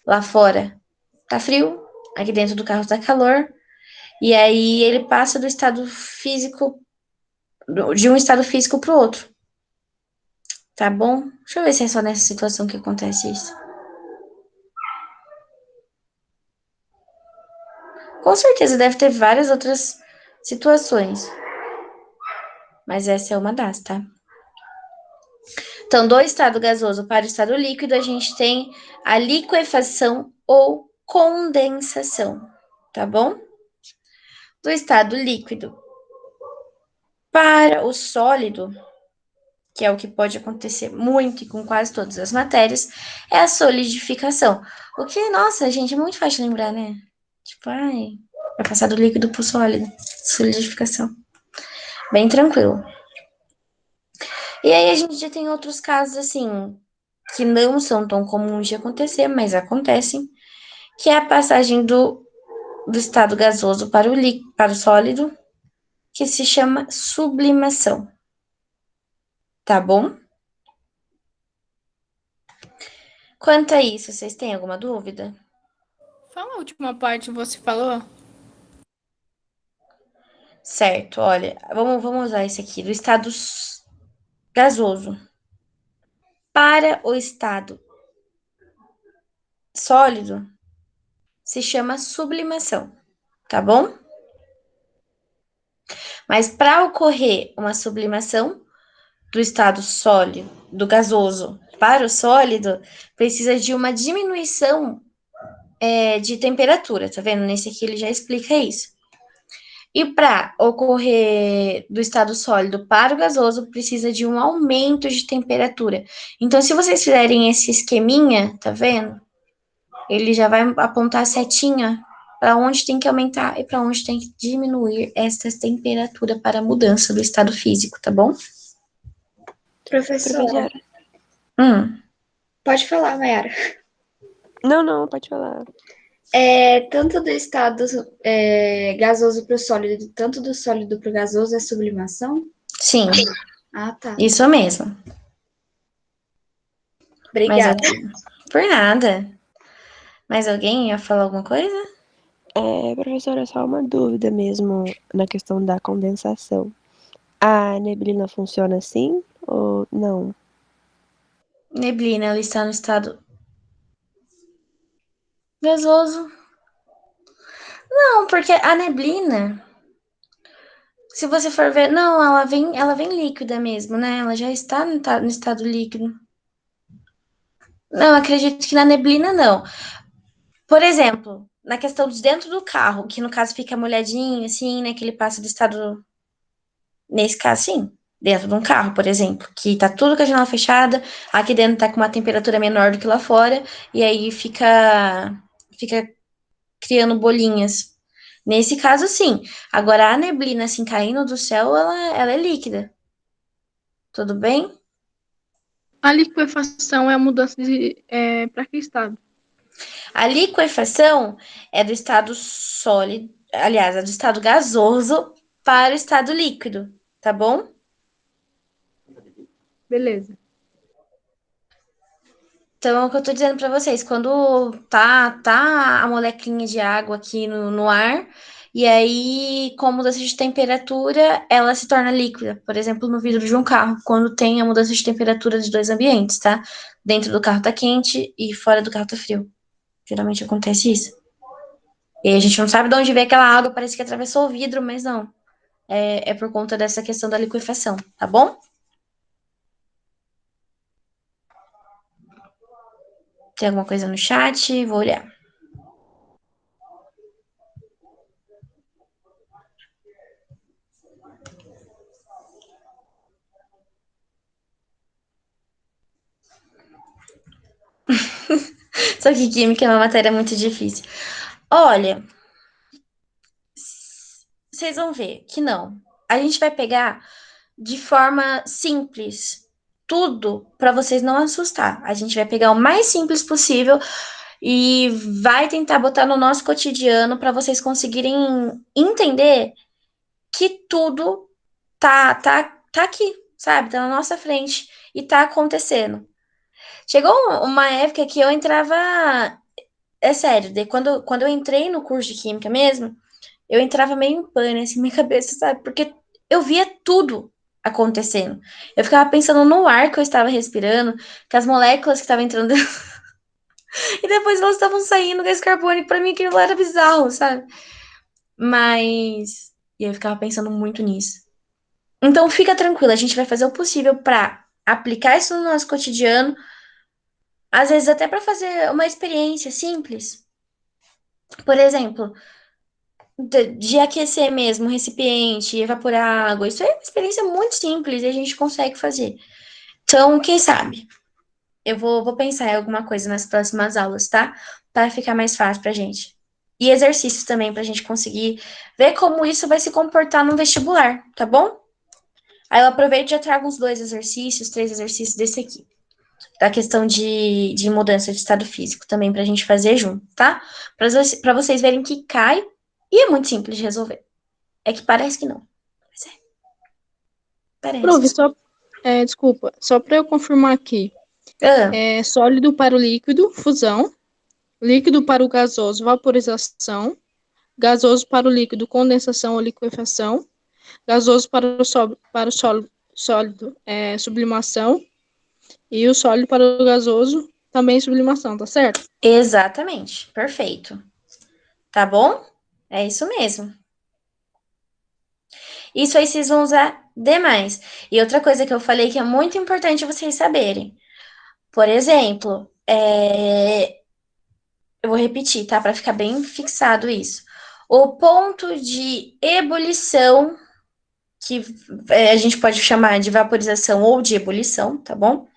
Lá fora tá frio, aqui dentro do carro tá calor, e aí ele passa do estado físico, de um estado físico para o outro, tá bom? Deixa eu ver se é só nessa situação que acontece isso. Com certeza deve ter várias outras situações, mas essa é uma das, tá? Então, do estado gasoso para o estado líquido, a gente tem a liquefação ou condensação, tá bom? Do estado líquido para o sólido, que é o que pode acontecer muito e com quase todas as matérias, é a solidificação. O que, nossa, gente, é muito fácil de lembrar, né? Tipo, ai, vai passar do líquido para o sólido. Solidificação. Bem tranquilo. E aí a gente já tem outros casos, assim, que não são tão comuns de acontecer, mas acontecem, que é a passagem do estado gasoso para o sólido, que se chama sublimação. Tá bom? Quanto a isso, vocês têm alguma dúvida? Fala a última parte que você falou. Certo, olha, vamos usar esse aqui, do estado gasoso para o estado sólido, se chama sublimação, tá bom? Mas para ocorrer uma sublimação do estado sólido, do gasoso para o sólido, precisa de uma diminuição de temperatura, tá vendo? Nesse aqui ele já explica isso. E para ocorrer do estado sólido para o gasoso, precisa de um aumento de temperatura. Então, se vocês fizerem esse esqueminha, tá vendo? Ele já vai apontar a setinha para onde tem que aumentar e para onde tem que diminuir essa temperatura para a mudança do estado físico, tá bom? Professora, Hum, pode falar, Mayara. Não, pode falar. Tanto do estado gasoso para o sólido, tanto do sólido para o gasoso é sublimação? sim, Ah, tá. isso mesmo. Obrigada. Por nada. Mais alguém ia falar alguma coisa? Professora, só uma dúvida mesmo na questão da condensação. A neblina funciona assim ou não? Neblina, ela está no estado gasoso. Não, porque a neblina, se você for ver, não, ela vem líquida mesmo, né? Ela já está no estado líquido. Não, acredito que na neblina não. Por exemplo, na questão de dentro do carro, que no caso fica molhadinho, assim, né? Que ele passa do estado. Nesse caso, sim. Dentro de um carro, por exemplo, que tá tudo com a janela fechada, aqui dentro tá com uma temperatura menor do que lá fora, e aí fica criando bolinhas. Nesse caso, sim. Agora, a neblina, assim, caindo do céu, ela é líquida. Tudo bem? A liquefação é a mudança para que estado? A liquefação é do estado sólido, aliás, é do estado gasoso para o estado líquido, tá bom? Beleza. Então, é o que eu tô dizendo pra vocês, quando tá a molequinha de água aqui no ar, e aí, com a mudança de temperatura, ela se torna líquida. Por exemplo, no vidro de um carro, quando tem a mudança de temperatura de dois ambientes, tá? Dentro do carro tá quente e fora do carro tá frio. Geralmente acontece isso. E a gente não sabe de onde veio aquela água, parece que atravessou o vidro, mas não. É por conta dessa questão da liquefação, tá bom? Tem alguma coisa no chat? Vou olhar. Só que química é uma matéria muito difícil. Olha, vocês vão ver que não. A gente vai pegar de forma simples tudo para vocês não assustar. A gente vai pegar o mais simples possível e vai tentar botar no nosso cotidiano para vocês conseguirem entender que tudo tá aqui, sabe? Tá na nossa frente e tá acontecendo. Chegou uma época que eu entrava. É sério, quando eu entrei no curso de química mesmo, eu entrava meio em pânico, assim, minha cabeça, sabe? Porque eu via tudo acontecendo. Eu ficava pensando no ar que eu estava respirando, que as moléculas que estavam entrando e depois elas estavam saindo gás carbônico. Pra mim aquilo lá era bizarro, sabe? Mas. E eu ficava pensando muito nisso. Então fica tranquila, a gente vai fazer o possível pra aplicar isso no nosso cotidiano, às vezes até pra fazer uma experiência simples. Por exemplo, de aquecer mesmo o recipiente, evaporar água. Isso é uma experiência muito simples e a gente consegue fazer. Então, quem sabe? Eu vou pensar em alguma coisa nas próximas aulas, tá? Para ficar mais fácil pra gente. E exercícios também pra gente conseguir ver como isso vai se comportar no vestibular, tá bom? Aí eu aproveito e já trago uns 2 exercícios, 3 exercícios desse aqui. Da questão de mudança de estado físico também pra gente fazer junto, tá? Pra vocês verem que cai e é muito simples de resolver. É que parece que não. Mas é. Prof, Parece. desculpa, só para eu confirmar aqui. Ah, Sólido para o líquido, fusão. Líquido para o gasoso, vaporização. Gasoso para o líquido, condensação ou liquefação. Gasoso para o sólido, sublimação. E o sólido para o gasoso, também sublimação, tá certo? exatamente. Perfeito. Tá bom? É isso mesmo. Isso aí vocês vão usar demais. E outra coisa que eu falei que é muito importante vocês saberem. Por exemplo, eu vou repetir, tá? Para ficar bem fixado isso. O ponto de ebulição, que a gente pode chamar de vaporização ou de ebulição, tá bom?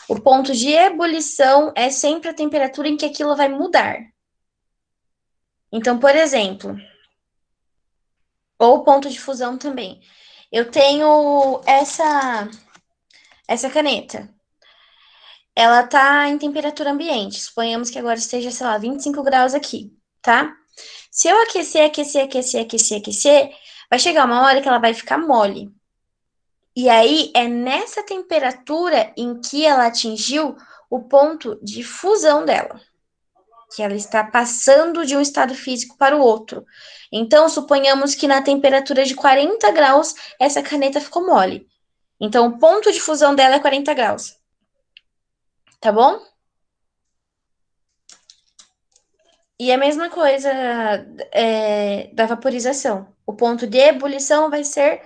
O ponto de ebulição é sempre a temperatura em que aquilo vai mudar. Então, por exemplo, ou ponto de fusão também. Eu tenho essa caneta. Ela tá em temperatura ambiente. Suponhamos que agora esteja, sei lá, 25 graus aqui, tá? Se eu aquecer, vai chegar uma hora que ela vai ficar mole. E aí é nessa temperatura em que ela atingiu o ponto de fusão dela, que ela está passando de um estado físico para o outro. Então, suponhamos que na temperatura de 40 graus, essa caneta ficou mole. Então, o ponto de fusão dela é 40 graus. Tá bom? E a mesma coisa da vaporização. O ponto de ebulição vai ser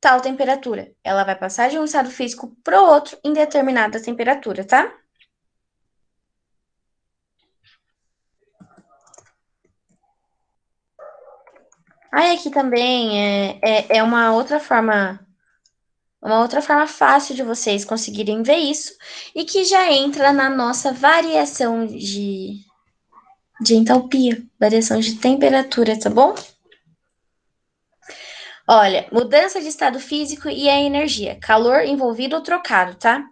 tal temperatura. Ela vai passar de um estado físico para o outro em determinada temperatura, tá? Aí aqui também é uma outra forma fácil de vocês conseguirem ver isso e que já entra na nossa variação de entalpia, variação de temperatura, tá bom? Olha, mudança de estado físico e a energia, calor envolvido ou trocado, tá?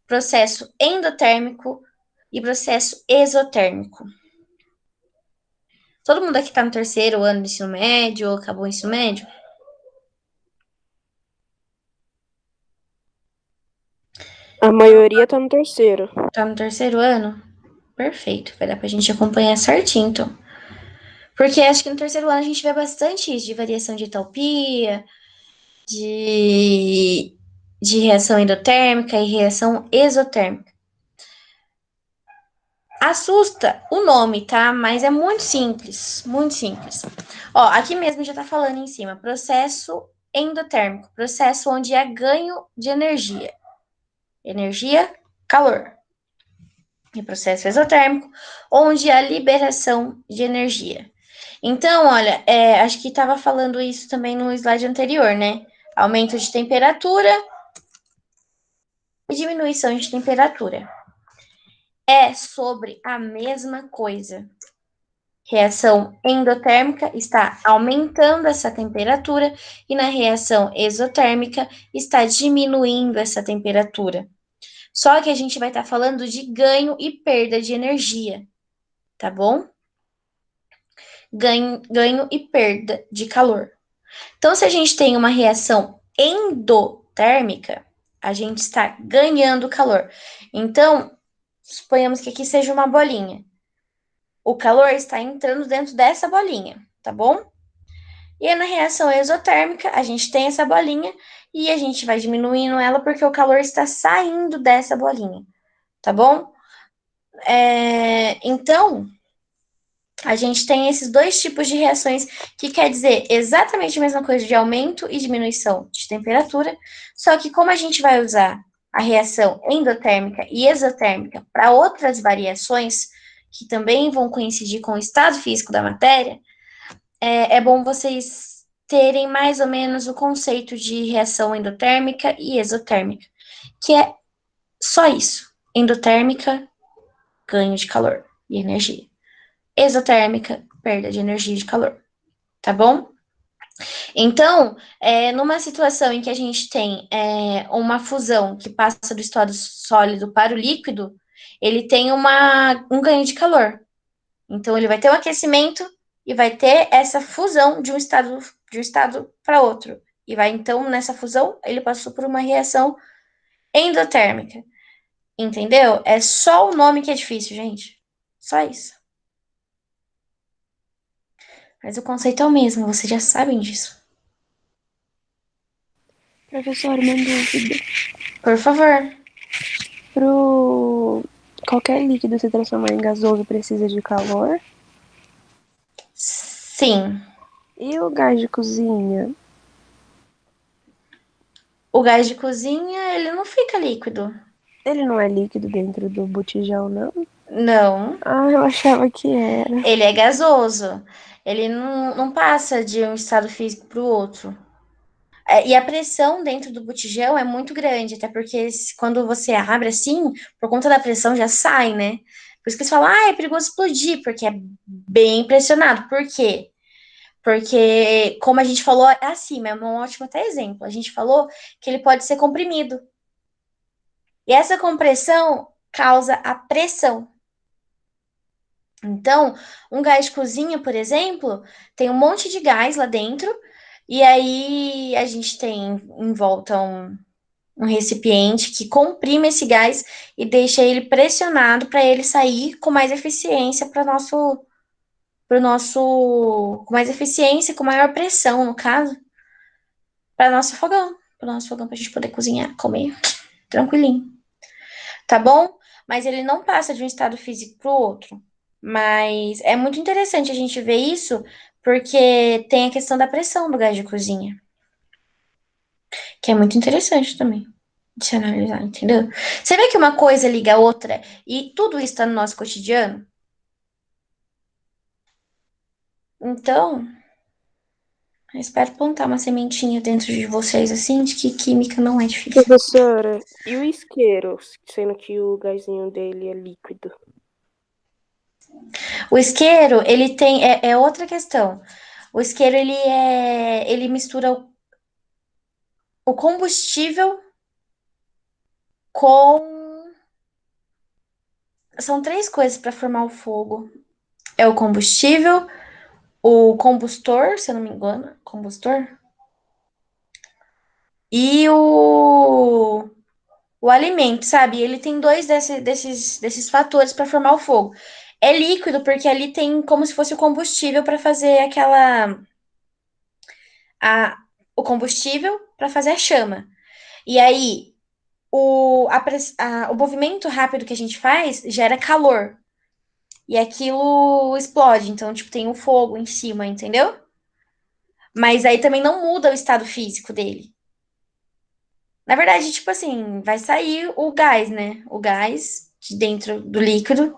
Processo endotérmico e processo exotérmico. Todo mundo aqui tá no terceiro ano do ensino médio ou acabou o ensino médio? A maioria tá no terceiro. Tá no terceiro ano? Perfeito, vai dar pra gente acompanhar certinho, então. Porque acho que no terceiro ano a gente vê bastante isso, de variação de entalpia, de, de reação endotérmica e reação exotérmica. Assusta o nome, tá? Mas é muito simples, muito simples. Ó, aqui mesmo já tá falando em cima, processo endotérmico, processo onde há ganho de energia. Energia, calor. E processo exotérmico, onde há liberação de energia. Então, olha, acho que estava falando isso também no slide anterior, né? Aumento de temperatura e diminuição de temperatura. É sobre a mesma coisa. Reação endotérmica está aumentando essa temperatura e na reação exotérmica está diminuindo essa temperatura. Só que a gente vai estar falando de ganho e perda de energia, tá bom? Ganho e perda de calor. Então, se a gente tem uma reação endotérmica, a gente está ganhando calor. Então, Suponhamos que aqui seja uma bolinha. O calor está entrando dentro dessa bolinha, tá bom? E aí, na reação exotérmica, a gente tem essa bolinha e a gente vai diminuindo ela porque o calor está saindo dessa bolinha, tá bom? Então, a gente tem esses dois tipos de reações que quer dizer exatamente a mesma coisa de aumento e diminuição de temperatura, só que como a gente vai usar a reação endotérmica e exotérmica para outras variações que também vão coincidir com o estado físico da matéria, é bom vocês terem mais ou menos o conceito de reação endotérmica e exotérmica, que é só isso. Endotérmica, ganho de calor e energia. Exotérmica, perda de energia e de calor. Tá bom? Então, numa situação em que a gente tem uma fusão que passa do estado sólido para o líquido, ele tem um ganho de calor. Então, ele vai ter um aquecimento e vai ter essa fusão de um estado para outro. E vai, então, nessa fusão, ele passou por uma reação endotérmica. Entendeu? É só o nome que é difícil, gente. Só isso. Mas o conceito é o mesmo, vocês já sabem disso. Professor, uma dúvida. Por favor. Pro qualquer líquido se transformar em gasoso precisa de calor? Sim. E o gás de cozinha? O gás de cozinha, ele não fica líquido. Ele não é líquido dentro do botijão, não? Não. Ah, eu achava que era. Ele é gasoso. Ele não passa de um estado físico para o outro. E a pressão dentro do botijão é muito grande, até porque quando você abre assim, por conta da pressão já sai, né? Por isso que eles falam, é perigoso explodir, porque é bem pressionado. Por quê? Porque, como a gente falou acima, é um ótimo até exemplo. A gente falou que ele pode ser comprimido. E essa compressão causa a pressão. Então, um gás de cozinha, por exemplo, tem um monte de gás lá dentro, e aí a gente tem em volta um recipiente que comprime esse gás e deixa ele pressionado para ele sair com mais eficiência com mais eficiência, com maior pressão, no caso, para nosso fogão, para a gente poder cozinhar, comer tranquilinho, tá bom? Mas ele não passa de um estado físico para o outro. Mas é muito interessante a gente ver isso, porque tem a questão da pressão do gás de cozinha, que é muito interessante também de se analisar, entendeu? Você vê que uma coisa liga a outra e tudo isso está no nosso cotidiano? Então, eu espero plantar uma sementinha dentro de vocês, assim, de que química não é difícil. Professora, e o isqueiro, sendo que o gásinho dele é líquido? O isqueiro, ele tem. É outra questão. O isqueiro, ele mistura o combustível com. São três coisas para formar o fogo. É o combustível, o combustor, se eu não me engano, combustor, e o alimento, sabe? Ele tem dois desses fatores para formar o fogo. É líquido porque ali tem como se fosse o combustível para fazer o combustível para fazer a chama. E aí o movimento rápido que a gente faz gera calor. E aquilo explode, então, tipo, tem um fogo em cima, entendeu? Mas aí também não muda o estado físico dele. Na verdade, tipo assim, vai sair o gás, né? O gás de dentro do líquido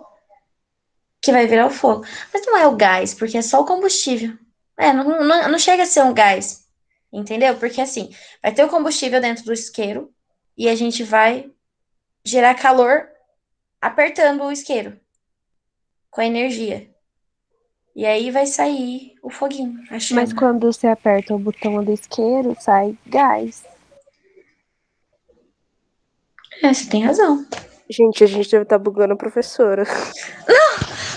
que vai virar o fogo. Mas não é o gás, porque é só o combustível. Não chega a ser um gás, entendeu? Porque assim, vai ter o combustível dentro do isqueiro e a gente vai gerar calor apertando o isqueiro com a energia. E aí vai sair o foguinho, a chama. Mas quando você aperta o botão do isqueiro, sai gás. Você tem razão. Gente, a gente deve estar bugando a professora.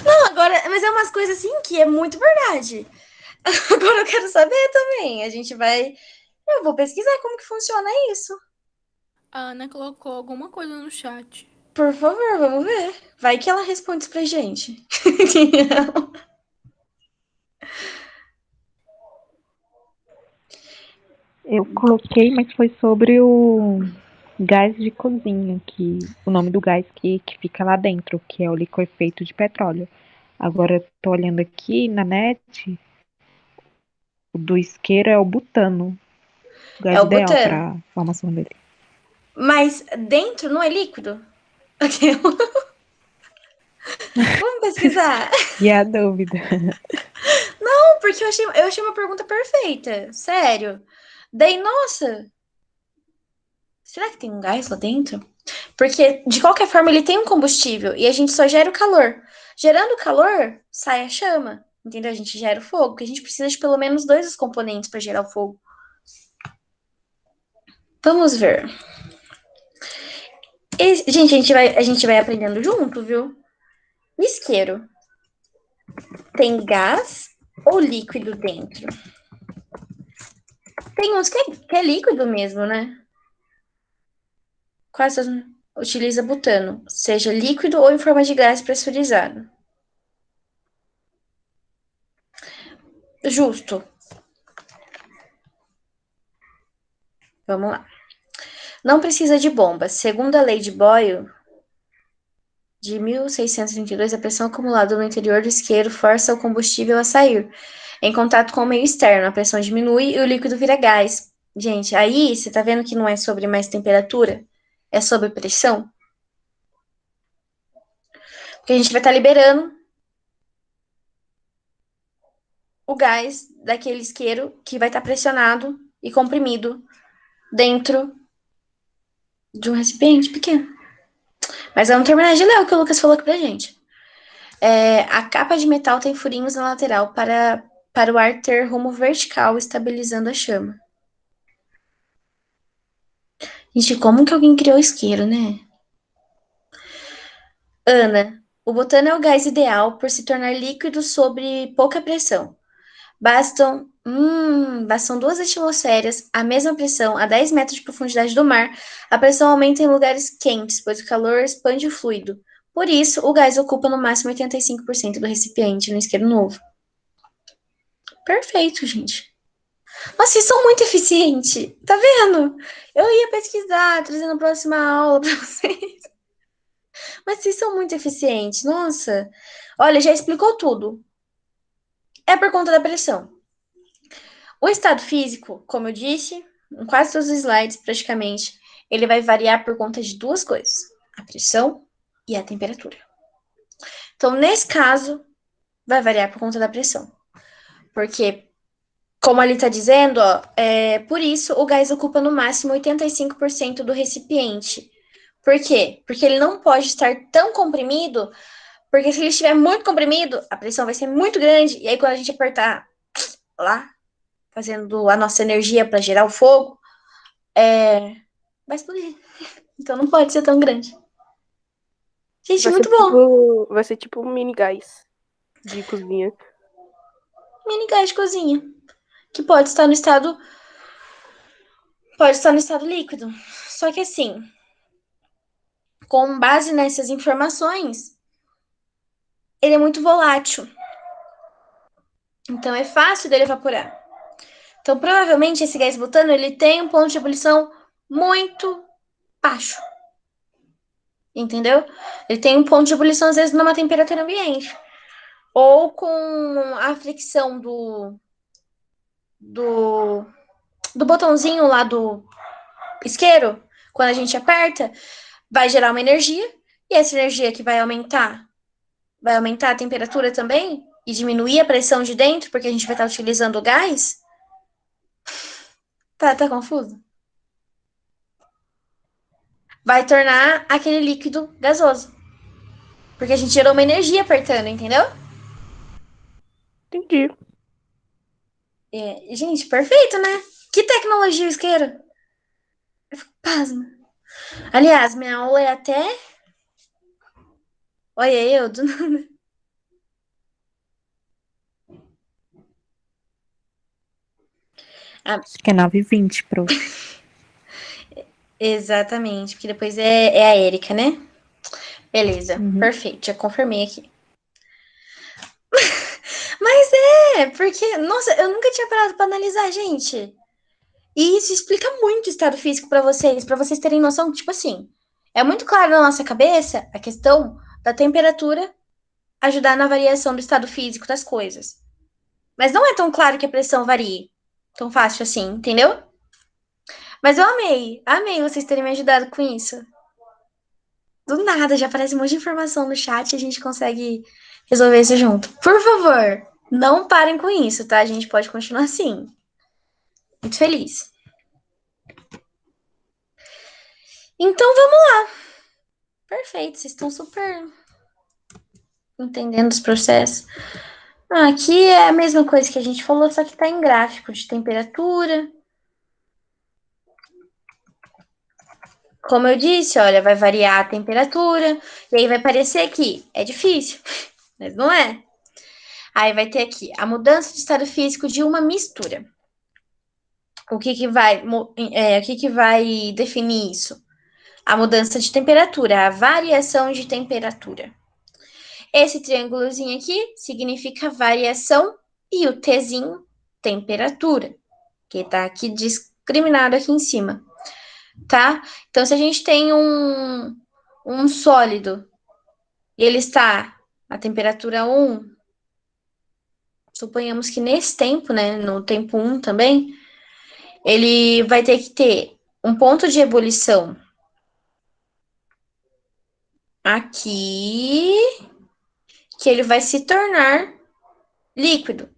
Não, agora, mas é umas coisas assim que é muito verdade. Agora eu quero saber também. Eu vou pesquisar como que funciona isso. A Ana colocou alguma coisa no chat. Por favor, vamos ver. Vai que ela responde isso pra gente. Eu coloquei, mas foi sobre o gás de cozinha, que o nome do gás que fica lá dentro, que é o liquefeito de petróleo. Agora eu tô olhando aqui na net, o do isqueiro é o butano, o gás É o ideal butano. para formação dele. Mas dentro não é líquido? Vamos pesquisar. E a dúvida? Não, porque eu achei uma pergunta perfeita. Sério. Daí, nossa, será que tem um gás lá dentro? Porque, de qualquer forma, ele tem um combustível e a gente só gera o calor. Gerando o calor, sai a chama. Entendeu? A gente gera o fogo, porque a gente precisa de pelo menos 2 dos componentes para gerar o fogo. Vamos ver. Gente, a gente vai aprendendo junto, viu? O isqueiro tem gás ou líquido dentro? Tem uns que é líquido mesmo, né? Quais utiliza butano, seja líquido ou em forma de gás pressurizado? Justo. Vamos lá. Não precisa de bombas. Segundo a lei de Boyle, de 1632, a pressão acumulada no interior do isqueiro força o combustível a sair. Em contato com o meio externo, a pressão diminui e o líquido vira gás. Gente, aí você tá vendo que não é sobre mais temperatura? É sobre pressão? Porque a gente vai estar liberando o gás daquele isqueiro que vai estar pressionado e comprimido dentro de um recipiente pequeno. Mas vamos terminar de ler o que o Lucas falou aqui pra gente. A capa de metal tem furinhos na lateral para o ar ter rumo vertical, estabilizando a chama. Gente, como que alguém criou isqueiro, né? Ana, o butano é o gás ideal por se tornar líquido sob pouca pressão. Bastam 2 atmosferas, a mesma pressão, a 10 metros de profundidade do mar. A pressão aumenta em lugares quentes, pois o calor expande o fluido. Por isso, o gás ocupa no máximo 85% do recipiente no isqueiro novo. Perfeito, gente. Mas vocês são muito eficientes. Tá vendo? Eu ia pesquisar, trazendo a próxima aula pra vocês. Mas vocês são muito eficientes. Nossa. Olha, já explicou tudo. É por conta da pressão. O estado físico, como eu disse, em quase todos os slides, praticamente, ele vai variar por conta de 2 coisas: a pressão e a temperatura. Então, nesse caso, vai variar por conta da pressão. Porque, como ali está dizendo, ó, por isso o gás ocupa no máximo 85% do recipiente. Por quê? Porque ele não pode estar tão comprimido, porque se ele estiver muito comprimido, a pressão vai ser muito grande, e aí quando a gente apertar lá, fazendo a nossa energia para gerar o fogo, vai explodir. Então não pode ser tão grande. Gente, muito bom. Vai ser tipo um mini gás de cozinha. Mini gás de cozinha. Que pode estar no estado. Pode estar no estado líquido. Só que assim, com base nessas informações, ele é muito volátil. Então é fácil dele evaporar. Então, provavelmente, esse gás butano ele tem um ponto de ebulição muito baixo. Entendeu? Ele tem um ponto de ebulição, às vezes, numa temperatura ambiente. Ou com a fricção do botãozinho lá do isqueiro, quando a gente aperta, vai gerar uma energia, e essa energia que vai aumentar a temperatura também, e diminuir a pressão de dentro, porque a gente vai estar utilizando o gás. Tá confuso? Vai tornar aquele líquido gasoso. Porque a gente gerou uma energia apertando, entendeu? Entendi. Gente, perfeito, né? Que tecnologia o isqueiro? Eu fico pasma. Aliás, minha aula é até... Olha eu, do nada. Acho que é 9h20, prof. Exatamente, porque depois é a Érica, né? Beleza, Uhum. perfeito, já confirmei aqui. Mas porque, nossa, eu nunca tinha parado para analisar, gente. E isso explica muito o estado físico para vocês terem noção que, tipo assim, é muito claro na nossa cabeça a questão da temperatura ajudar na variação do estado físico das coisas. Mas não é tão claro que a pressão varie tão fácil assim, entendeu? Mas eu amei vocês terem me ajudado com isso. Do nada, já aparece um monte de informação no chat e a gente consegue resolver isso junto. Por favor, não parem com isso, tá? A gente pode continuar assim. Muito feliz. Então vamos lá. Perfeito, vocês estão super entendendo os processos. Aqui é a mesma coisa que a gente falou, só que tá em gráfico de temperatura. Como eu disse, olha, vai variar a temperatura, e aí vai parecer que é difícil, mas não é. Aí vai ter aqui a mudança de estado físico de uma mistura. O que vai definir isso? A mudança de temperatura, a variação de temperatura. Esse triângulozinho aqui significa variação e o Tzinho, temperatura, que tá aqui discriminado aqui em cima, tá? Então, se a gente tem um sólido e ele está a temperatura 1, suponhamos que nesse tempo, né, no tempo 1 também, ele vai ter que ter um ponto de ebulição aqui, que ele vai se tornar líquido.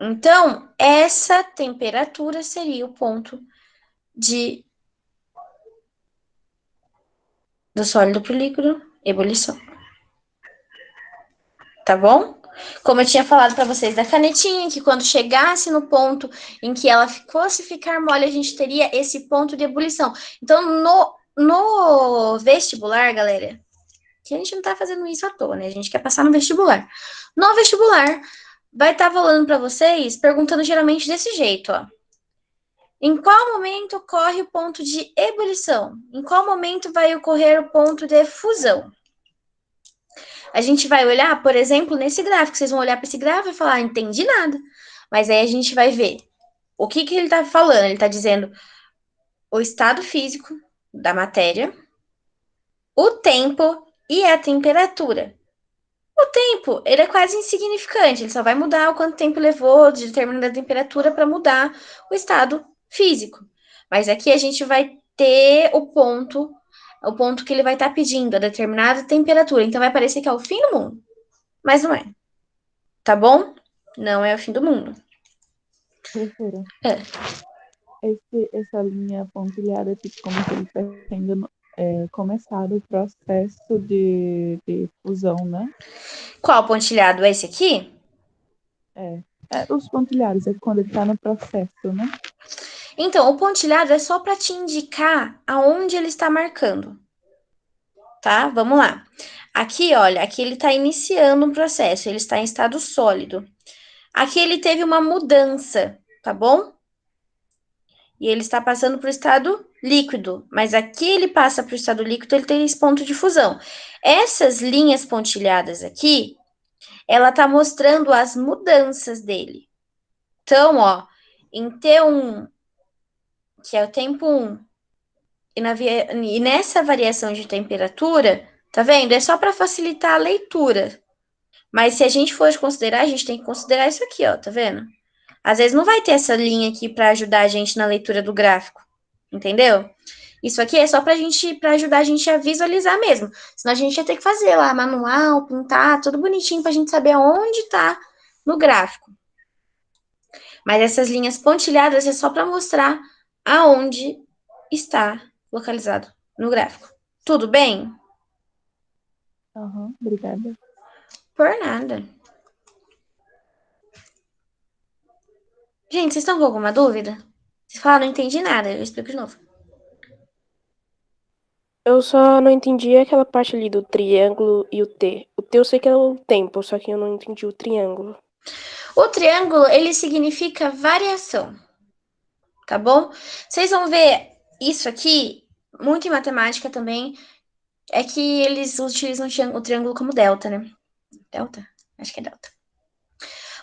Então, essa temperatura seria o ponto do sólido para o líquido, ebulição. Tá bom? Como eu tinha falado para vocês da canetinha, que quando chegasse no ponto em que ela fosse ficar mole, a gente teria esse ponto de ebulição. Então, no vestibular, galera, que a gente não tá fazendo isso à toa, né? A gente quer passar no vestibular. No vestibular, vai estar falando para vocês, perguntando geralmente desse jeito, ó. Em qual momento ocorre o ponto de ebulição? Em qual momento vai ocorrer o ponto de fusão? A gente vai olhar, por exemplo, nesse gráfico. Vocês vão olhar para esse gráfico e falar, ah, entendi nada. Mas aí a gente vai ver o que ele está falando. Ele está dizendo o estado físico da matéria, o tempo e a temperatura. O tempo, ele é quase insignificante. Ele só vai mudar o quanto tempo levou de determinada temperatura para mudar o estado físico. Mas aqui a gente vai ter o ponto que ele vai estar pedindo, a determinada temperatura. Então vai parecer que é o fim do mundo. Mas não é. Tá bom? Não é o fim do mundo. Professora, É. essa linha pontilhada, tipo, como se ele estivesse tendo começado o processo de fusão, né? Qual pontilhado? Esse aqui? Os pontilhados é quando ele está no processo, né? Então, o pontilhado é só para te indicar aonde ele está marcando. Tá? Vamos lá. Aqui, olha, aqui ele está iniciando um processo, ele está em estado sólido. Aqui ele teve uma mudança, tá bom? E ele está passando para o estado líquido, mas aqui ele passa para o estado líquido, ele tem esse ponto de fusão. Essas linhas pontilhadas aqui, ela está mostrando as mudanças dele. Então, ó, em T1, que é o tempo 1, e nessa variação de temperatura, tá vendo? É só para facilitar a leitura. Mas se a gente for considerar, a gente tem que considerar isso aqui, ó, tá vendo? Às vezes não vai ter essa linha aqui para ajudar a gente na leitura do gráfico, entendeu? Isso aqui é só para ajudar a gente a visualizar mesmo. Senão a gente ia ter que fazer lá manual, pintar, tudo bonitinho para a gente saber aonde tá no gráfico. Mas essas linhas pontilhadas é só para mostrar aonde está localizado no gráfico. Tudo bem? Obrigada. Por nada. Gente, vocês estão com alguma dúvida? Vocês falaram, não entendi nada, eu explico de novo. Eu só não entendi aquela parte ali do triângulo e o T. O T eu sei que é o tempo, só que eu não entendi o triângulo. O triângulo, ele significa variação, tá bom? Vocês vão ver isso aqui, muito em matemática também, É que eles utilizam o triângulo como delta, né? Delta? Acho que é delta.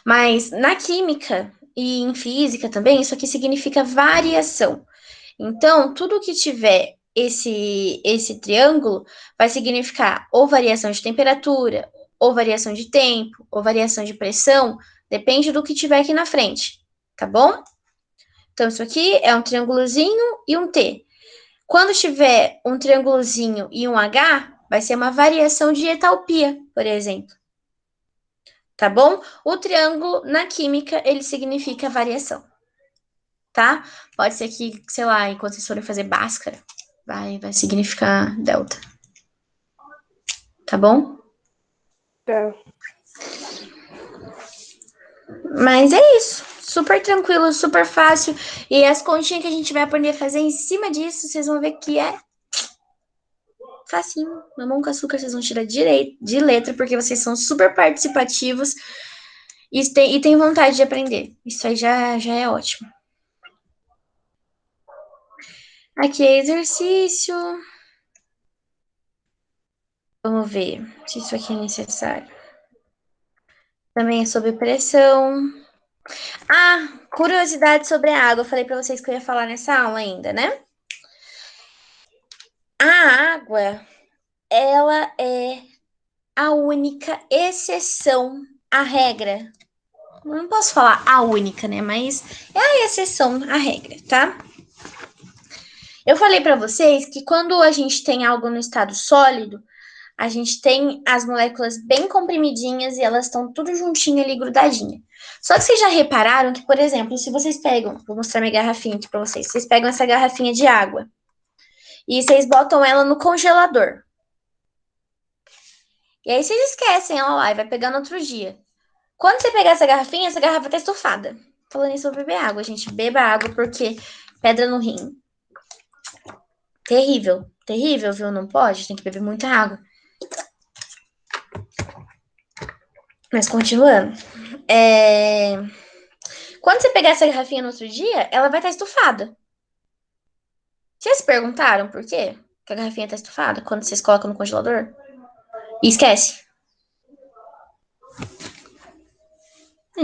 Mas na química e em física também, isso aqui significa variação. Então, tudo que tiver esse triângulo vai significar ou variação de temperatura, ou variação de tempo, ou variação de pressão, depende do que tiver aqui na frente, tá bom? Então, isso aqui é um triângulozinho e um T. Quando tiver um triângulozinho e um H, vai ser uma variação de entalpia, por exemplo. Tá bom? O triângulo, na química, ele significa variação. Tá? Pode ser que, sei lá, enquanto vocês forem fazer Bhaskara, vai significar delta. Tá bom? Tá. Mas é isso. Super tranquilo, super fácil. E as continhas que a gente vai aprender a fazer em cima disso, vocês vão ver que é facinho. Mamão com açúcar vocês vão tirar direito de letra, porque vocês são super participativos e tem vontade de aprender. Isso aí já é ótimo. Aqui é exercício. Vamos ver se isso aqui é necessário. Também é sobre pressão. Ah, curiosidade sobre a água. Eu falei para vocês que eu ia falar nessa aula ainda, né? A água, ela é a única exceção à regra. Não posso falar a única, né? Mas é a exceção à regra, tá? Eu falei para vocês que quando a gente tem algo no estado sólido, a gente tem as moléculas bem comprimidinhas e elas estão tudo juntinho ali, grudadinha. Só que vocês já repararam que, por exemplo, se vocês pegam, vou mostrar minha garrafinha aqui para vocês, vocês pegam essa garrafinha de água e vocês botam ela no congelador. E aí vocês esquecem ela lá e vai pegar no outro dia. Quando você pegar essa garrafa tá estufada. Falando isso, eu vou beber água, gente. Beba água porque pedra no rim. Terrível. Terrível, viu? Não pode, tem que beber muita água. Mas continuando. Quando você pegar essa garrafinha no outro dia, ela vai estar estufada. Vocês se perguntaram por quê que a garrafinha está estufada quando vocês colocam no congelador? E esquece.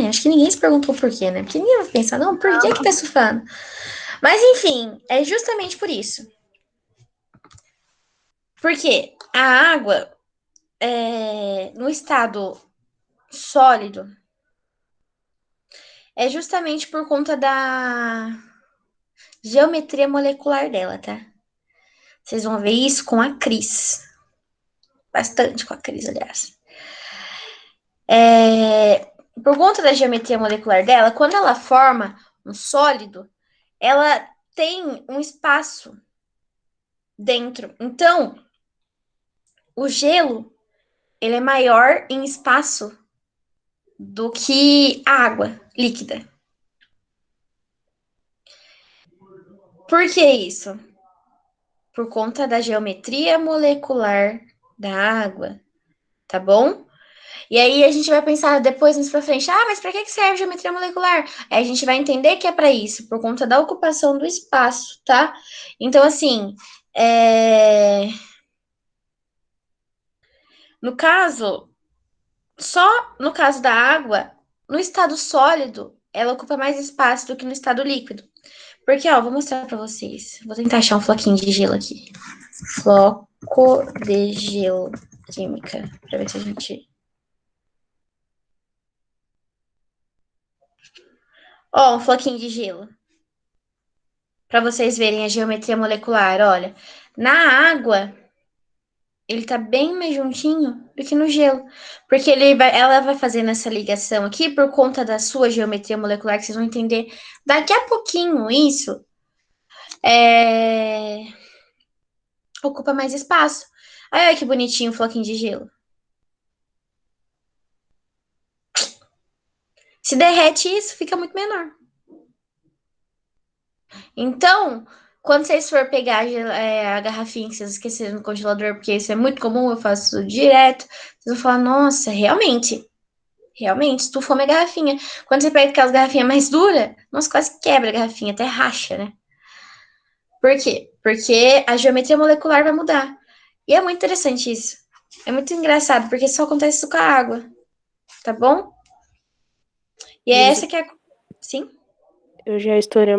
Acho que ninguém se perguntou por quê, né? Porque ninguém vai pensar, não, por que tá estufando? Mas, enfim, é justamente por isso. Porque a água, no estado sólido, é justamente por conta da geometria molecular dela, tá? Vocês vão ver isso com a Cris. Bastante com a Cris, aliás. Por conta da geometria molecular dela, quando ela forma um sólido, ela tem um espaço dentro. Então, o gelo, ele é maior em espaço do que a água líquida. Por que isso? Por conta da geometria molecular da água, tá bom? E aí a gente vai pensar depois, mais pra frente, mas para que serve geometria molecular? Aí a gente vai entender que é para isso, por conta da ocupação do espaço, tá? Então, assim, no caso, só no caso da água, no estado sólido, ela ocupa mais espaço do que no estado líquido. Porque, ó, vou mostrar para vocês. Vou tentar achar um floquinho de gelo aqui. Floco de gelo química, para ver se a gente... Ó, um floquinho de gelo. Para vocês verem a geometria molecular, olha. Na água, ele tá bem mais juntinho do que no gelo. Porque ela vai fazendo essa ligação aqui por conta da sua geometria molecular, que vocês vão entender daqui a pouquinho isso. Ocupa mais espaço. Aí, olha que bonitinho o floquinho de gelo. Se derrete isso, fica muito menor. Então, quando vocês for pegar a garrafinha que vocês esqueceram no congelador, porque isso é muito comum, eu faço direto, vocês vão falar, nossa, realmente, se tu for minha garrafinha. Quando você pega aquelas garrafinhas mais duras, nossa, quase quebra a garrafinha, até racha, né? Por quê? Porque a geometria molecular vai mudar. E é muito interessante isso. É muito engraçado, porque só acontece isso com a água, tá bom? E é essa que é a... Sim? Eu já estourei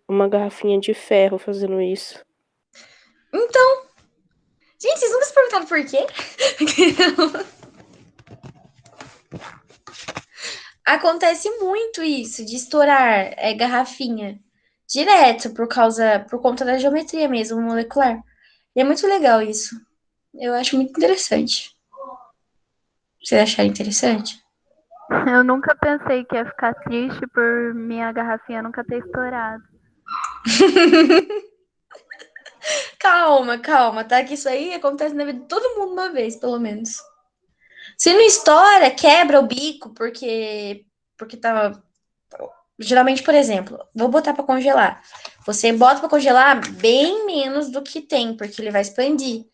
uma garrafinha de ferro fazendo isso. Então, gente, vocês nunca se perguntaram por quê? Acontece muito isso, de estourar garrafinha direto, por conta da geometria mesmo, molecular. E é muito legal isso. Eu acho muito interessante. Vocês acharam interessante? Eu nunca pensei que ia ficar triste por minha garrafinha nunca ter estourado. Calma, calma, tá? Que isso aí acontece na vida de todo mundo uma vez, pelo menos. Se não estoura, quebra o bico, porque tava. Geralmente, por exemplo, vou botar para congelar. Você bota para congelar bem menos do que tem, porque ele vai expandir.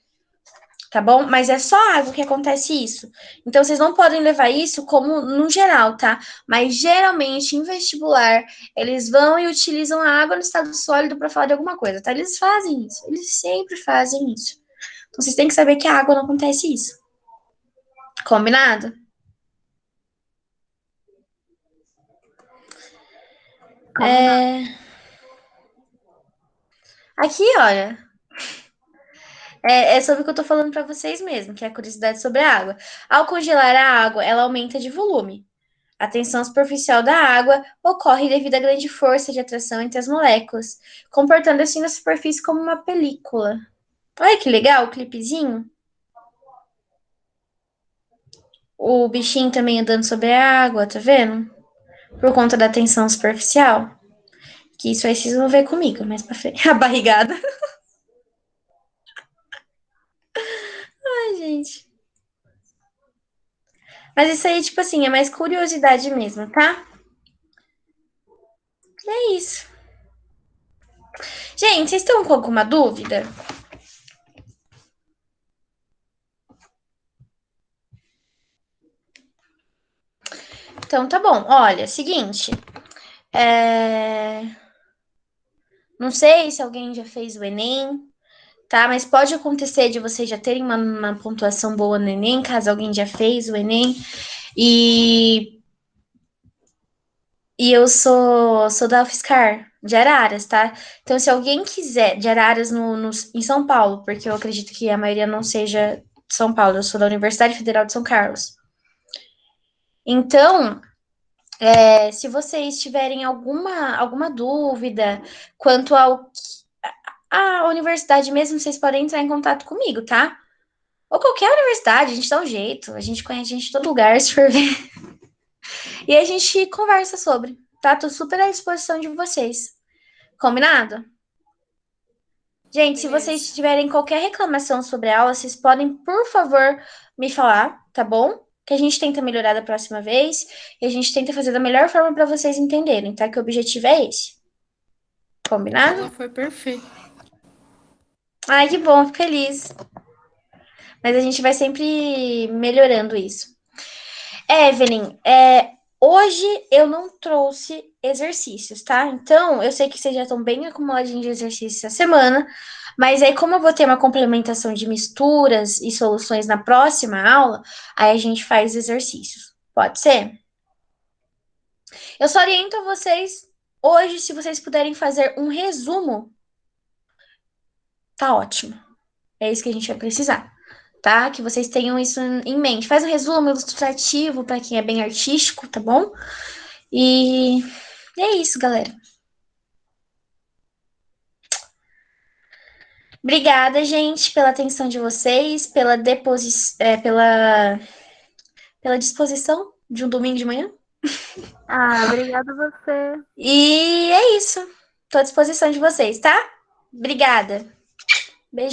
Tá bom? Mas é só água que acontece isso. Então, vocês não podem levar isso como no geral, tá? Mas geralmente, em vestibular, eles vão e utilizam a água no estado sólido para falar de alguma coisa, tá? Eles fazem isso. Eles sempre fazem isso. Então, vocês têm que saber que a água não acontece isso. Combinado? Aqui, olha. É sobre o que eu tô falando para vocês mesmo, que é a curiosidade sobre a água. Ao congelar a água, ela aumenta de volume. A tensão superficial da água ocorre devido à grande força de atração entre as moléculas, comportando assim na superfície como uma película. Olha que legal o clipezinho. O bichinho também andando sobre a água, tá vendo? Por conta da tensão superficial. Que isso aí vocês vão ver comigo mais pra frente. A barrigada. Ai, gente. Mas isso aí, tipo assim, é mais curiosidade mesmo, tá? E é isso. Gente, vocês estão com alguma dúvida? Então tá bom. Olha, seguinte. Não sei se alguém já fez o Enem, tá? Mas pode acontecer de vocês já terem uma pontuação boa no Enem, caso alguém já fez o Enem. E, e eu sou da UFSCar, de Araras, tá? Então, se alguém quiser, de Araras em São Paulo, porque eu acredito que a maioria não seja de São Paulo, eu sou da Universidade Federal de São Carlos. Então, se vocês tiverem alguma dúvida quanto à universidade mesmo, vocês podem entrar em contato comigo, tá? Ou qualquer universidade, a gente dá um jeito, a gente conhece gente de todo lugar, se for ver. E a gente conversa sobre, tá? Tô super à disposição de vocês. Combinado? Gente, se vocês tiverem qualquer reclamação sobre a aula, vocês podem, por favor, me falar, tá bom? Que a gente tenta melhorar da próxima vez e a gente tenta fazer da melhor forma para vocês entenderem, tá? Que o objetivo é esse. Combinado? Ela foi perfeita. Ai, que bom, fico feliz. Mas a gente vai sempre melhorando isso. Evelyn, hoje eu não trouxe exercícios, tá? Então, eu sei que vocês já estão bem acumuladinhos de exercícios essa semana, mas aí, como eu vou ter uma complementação de misturas e soluções na próxima aula, aí a gente faz exercícios. Pode ser? Eu só oriento a vocês hoje, se vocês puderem fazer um resumo, tá ótimo. É isso que a gente vai precisar, tá? Que vocês tenham isso em mente. Faz um resumo ilustrativo para quem é bem artístico, tá bom? E é isso, galera. Obrigada, gente, pela atenção de vocês, pela disposição de um domingo de manhã. Obrigada a você. E é isso. Tô à disposição de vocês, tá? Obrigada. Beijão.